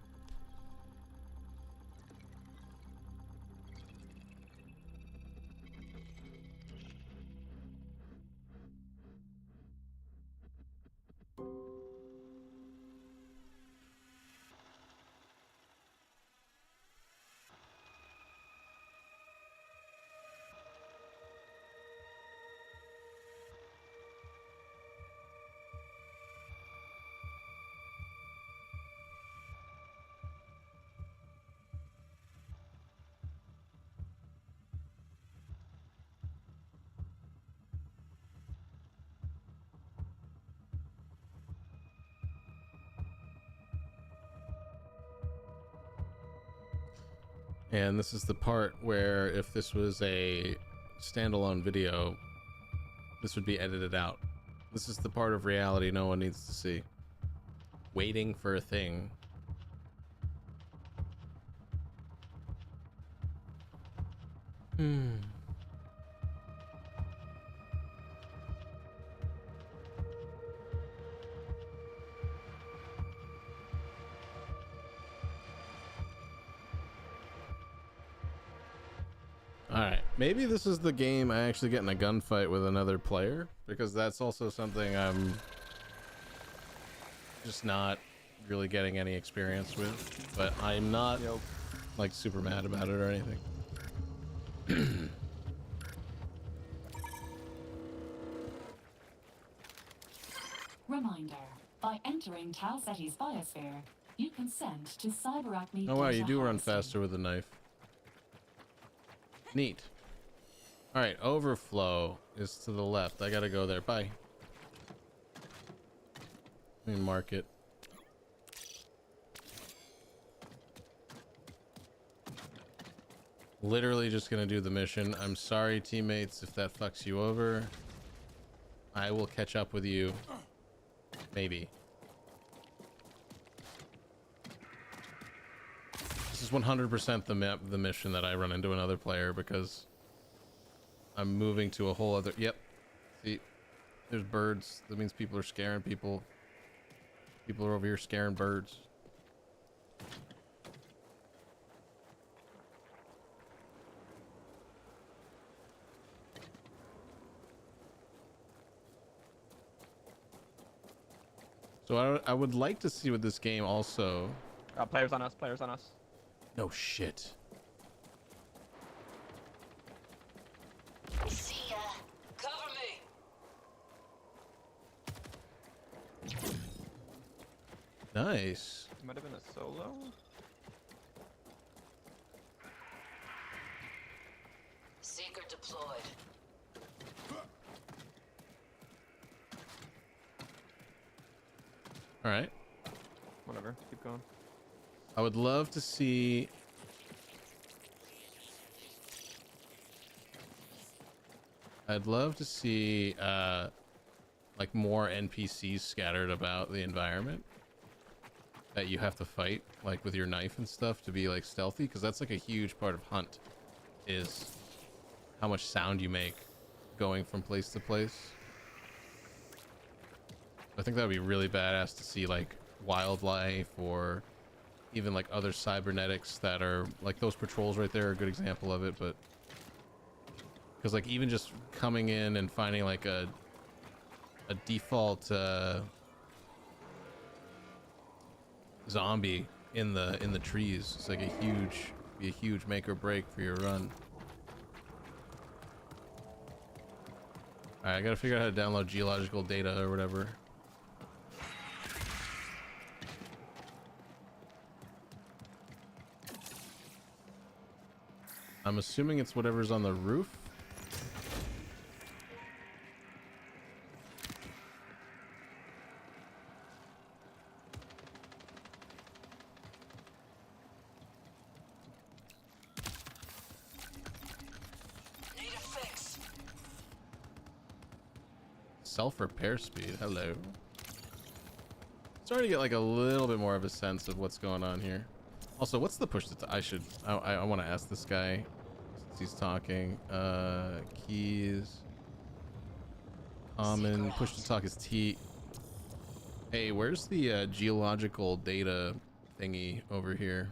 And this is the part where if this was a standalone video, this would be edited out. This is the part of reality no one needs to see. Waiting for a thing. Alright, maybe this is the game I actually get in a gunfight with another player, because that's also something I'm just not really getting any experience with, but I'm not like super mad about it or anything. Reminder, by entering Tau Ceti's biosphere, you consent to CyberArachne Oh wow, you data do run harvesting. faster with a knife. Neat. Alright, overflow is to the left. I gotta go there. Bye. Let me mark it. Literally just gonna do the mission. I'm sorry, teammates, if that fucks you over. I will catch up with you. Maybe. This is 100% the mission that I run into another player because I'm moving to a whole other... Yep. See, there's birds. That means people are scaring people. People are over here scaring birds. So I would like to see with this game also... Players on us, players on us. No shit. See ya. Cover me. Nice. Might have been a solo. Seeker deployed. All right. Whatever, keep going. I would love to see... I'd love to see like more NPCs scattered about the environment that you have to fight, like with your knife and stuff, to be like stealthy, because that's like a huge part of Hunt, is how much sound you make going from place to place. I think that would be really badass to see like wildlife or even like other cybernetics that are like those patrols right there are a good example of it. But because like even just coming in and finding like a default zombie in the trees, it's like be a huge make or break for your run. All right, I gotta figure out how to download geological data or whatever. I'm assuming it's whatever's on the roof. Need a fix. Self-repair speed, hello. Starting to get like a little bit more of a sense of what's going on here. Also, what's the push to I want to ask this guy since he's talking. Keys. Common. Push to talk is T. Hey, where's the geological data thingy over here?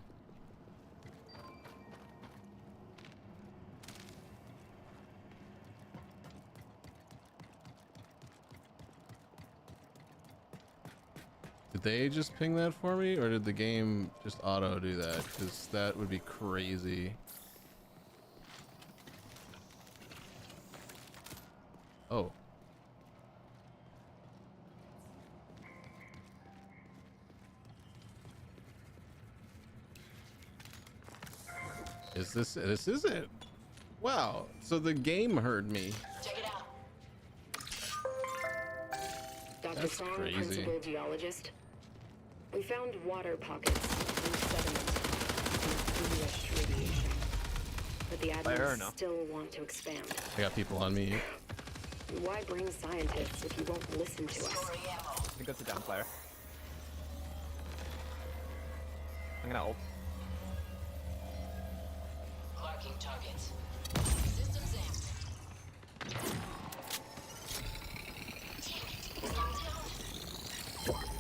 Did they just ping that for me, or did the game just auto do that? Because that would be crazy. Oh. This is it? Wow. So the game heard me. Check it out. Dr. That's Song, crazy. principal geologist. We found water pockets and sediment and bluish radiation. But the Fire or admins no? still want to expand. I got people on me. Why bring scientists if you won't listen to us? Story ammo. I think that's a down player. I'm gonna ult. Marking targets. Systems amped.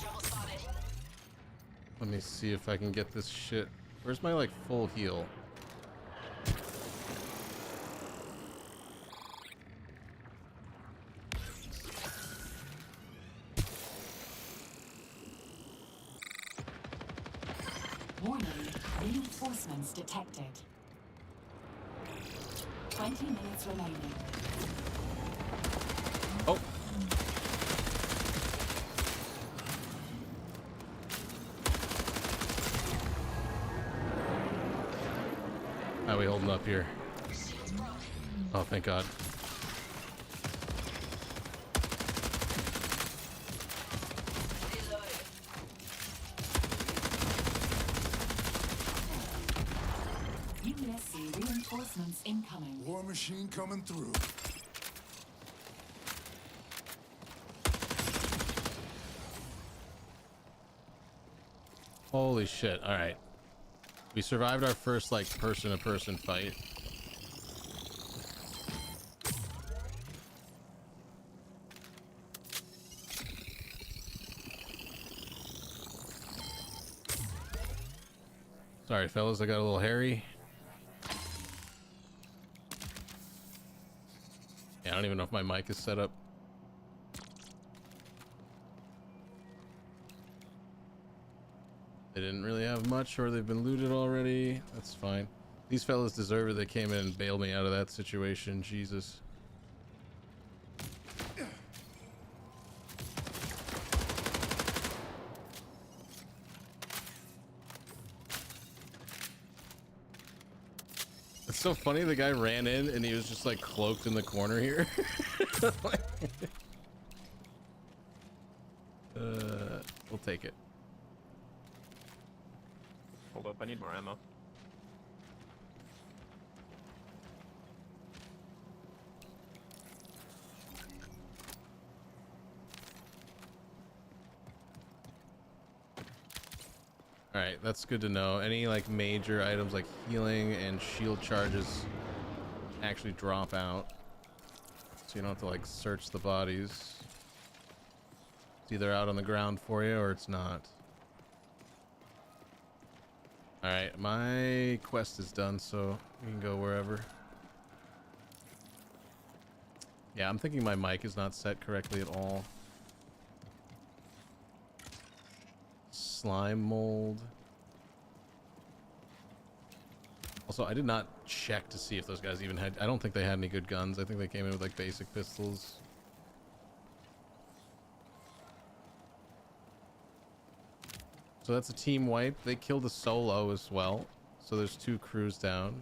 Trouble spotted. Let me see if I can get this shit. Where's my like full heal? Warning, reinforcements detected. 20 minutes remaining. Oh. How are we holding up here? Oh, thank God. USC reinforcements incoming. War machine coming through. Holy shit. All right. We survived our first like person-to-person fight. Sorry, fellas, I got a little hairy. Yeah, I don't even know if my mic is set up. They didn't really have much, or they've been looted already. That's fine. These fellas deserve it. They came in and bailed me out of that situation. Jesus. It's so funny. The guy ran in and he was just like cloaked in the corner here. We'll take it. Hold up, I need more ammo. Alright, that's good to know. Any like major items like healing and shield charges actually drop out. So you don't have to like search the bodies. It's either out on the ground for you or it's not. Alright, my quest is done, so we can go wherever. Yeah, I'm thinking my mic is not set correctly at all. Slime mold. Also, I did not check to see if those guys even had... I don't think they had any good guns. I think they came in with like basic pistols. So that's a team wipe. They killed a solo as well. So there's 2 crews down.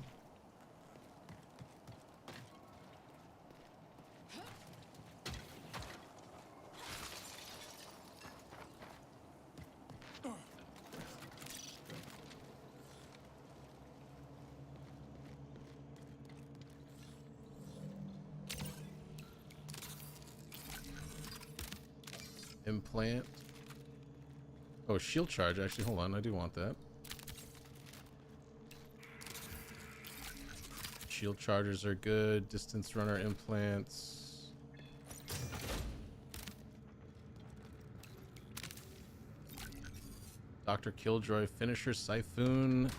Implant. Oh, shield charge. Actually, hold on. I do want that. Shield chargers are good. Distance runner implants. Dr. Killjoy, Finisher, Siphon.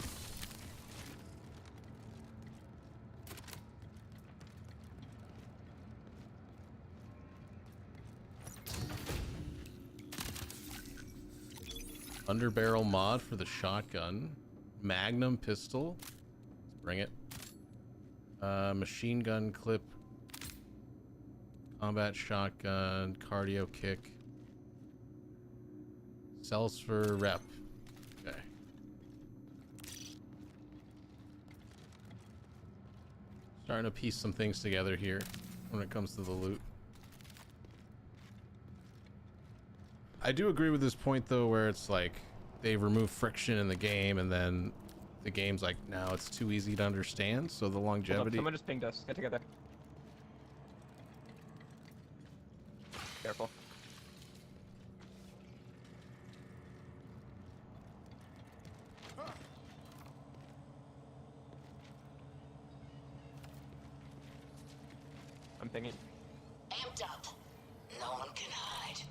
Underbarrel mod for the shotgun. Magnum pistol. Let's bring it. Machine gun clip. Combat shotgun. Cardio kick. Cells for rep. Okay. Starting to piece some things together here when it comes to the loot. I do agree with this point though, where it's like they remove friction in the game and then the game's like, now it's too easy to understand, so the Hold up, longevity. someone just pinged us. Get together. Careful. I'm pinging. Amped up. No one can hide.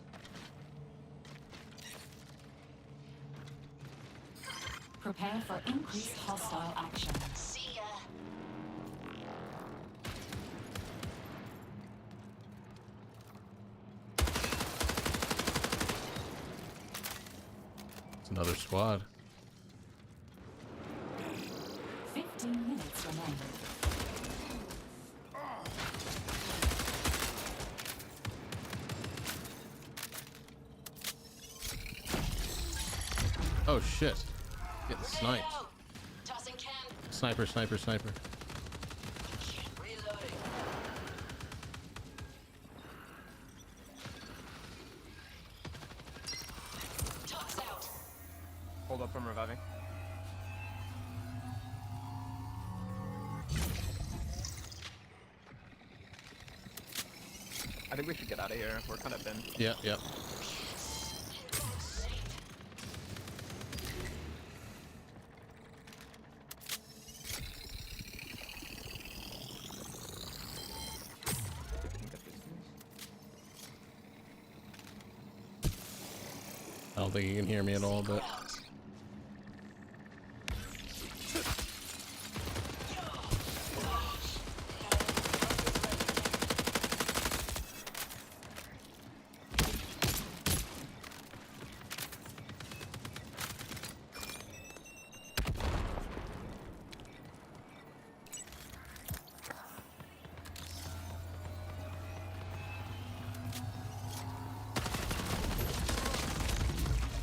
Prepare for increased hostile action. See ya. It's another squad. 15 minutes remain. Oh shit. Getting sniped. Out. Tossing can. Sniper, sniper, sniper. Reloading. Toss out. Hold up, I'm reviving. I think we should get out of here. We're kind of in. Yeah, yeah. I don't think you can hear me at all, but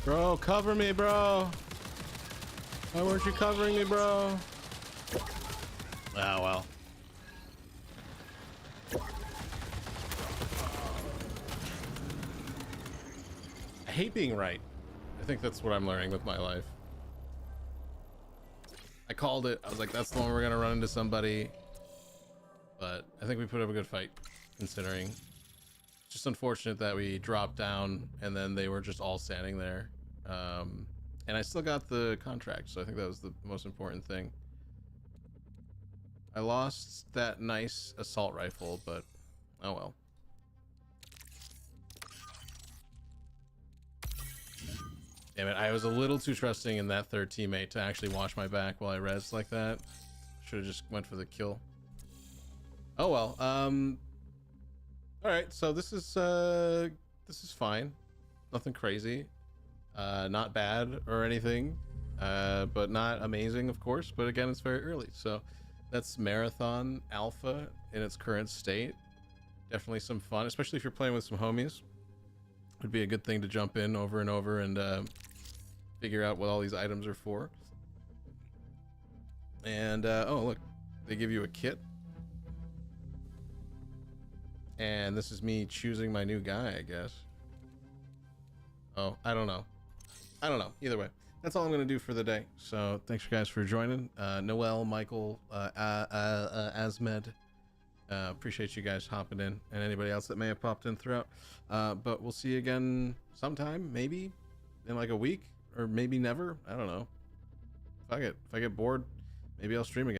bro, cover me, bro. Why weren't you covering me, bro? Ah, well. I hate being right. I think that's what I'm learning with my life. I called it. I was like, that's the one we're gonna run into somebody. But I think we put up a good fight, considering. It's just unfortunate that we dropped down and then they were just all standing there. And I still got the contract, so I think that was the most important thing. I lost that nice assault rifle, but oh well. Damn it, I was a little too trusting in that third teammate to actually watch my back while I rezzed like that. Should have just went for the kill. Oh well. Alright, so this is fine. Nothing crazy. Not bad or anything. But not amazing, of course. But again, it's very early. So that's Marathon Alpha in its current state. Definitely some fun, especially if you're playing with some homies. Would be a good thing to jump in over and over and figure out what all these items are for. And oh look, they give you a kit. And this is me choosing my new guy, I guess. Oh, I don't know. Either way, that's all I'm gonna do for the day. So thanks you guys for joining. Noel, Michael, Asmed. Appreciate you guys hopping in, and anybody else that may have popped in throughout. But we'll see you again sometime, maybe in like a week, or maybe never. I don't know. Fuck it. If I get bored, maybe I'll stream again.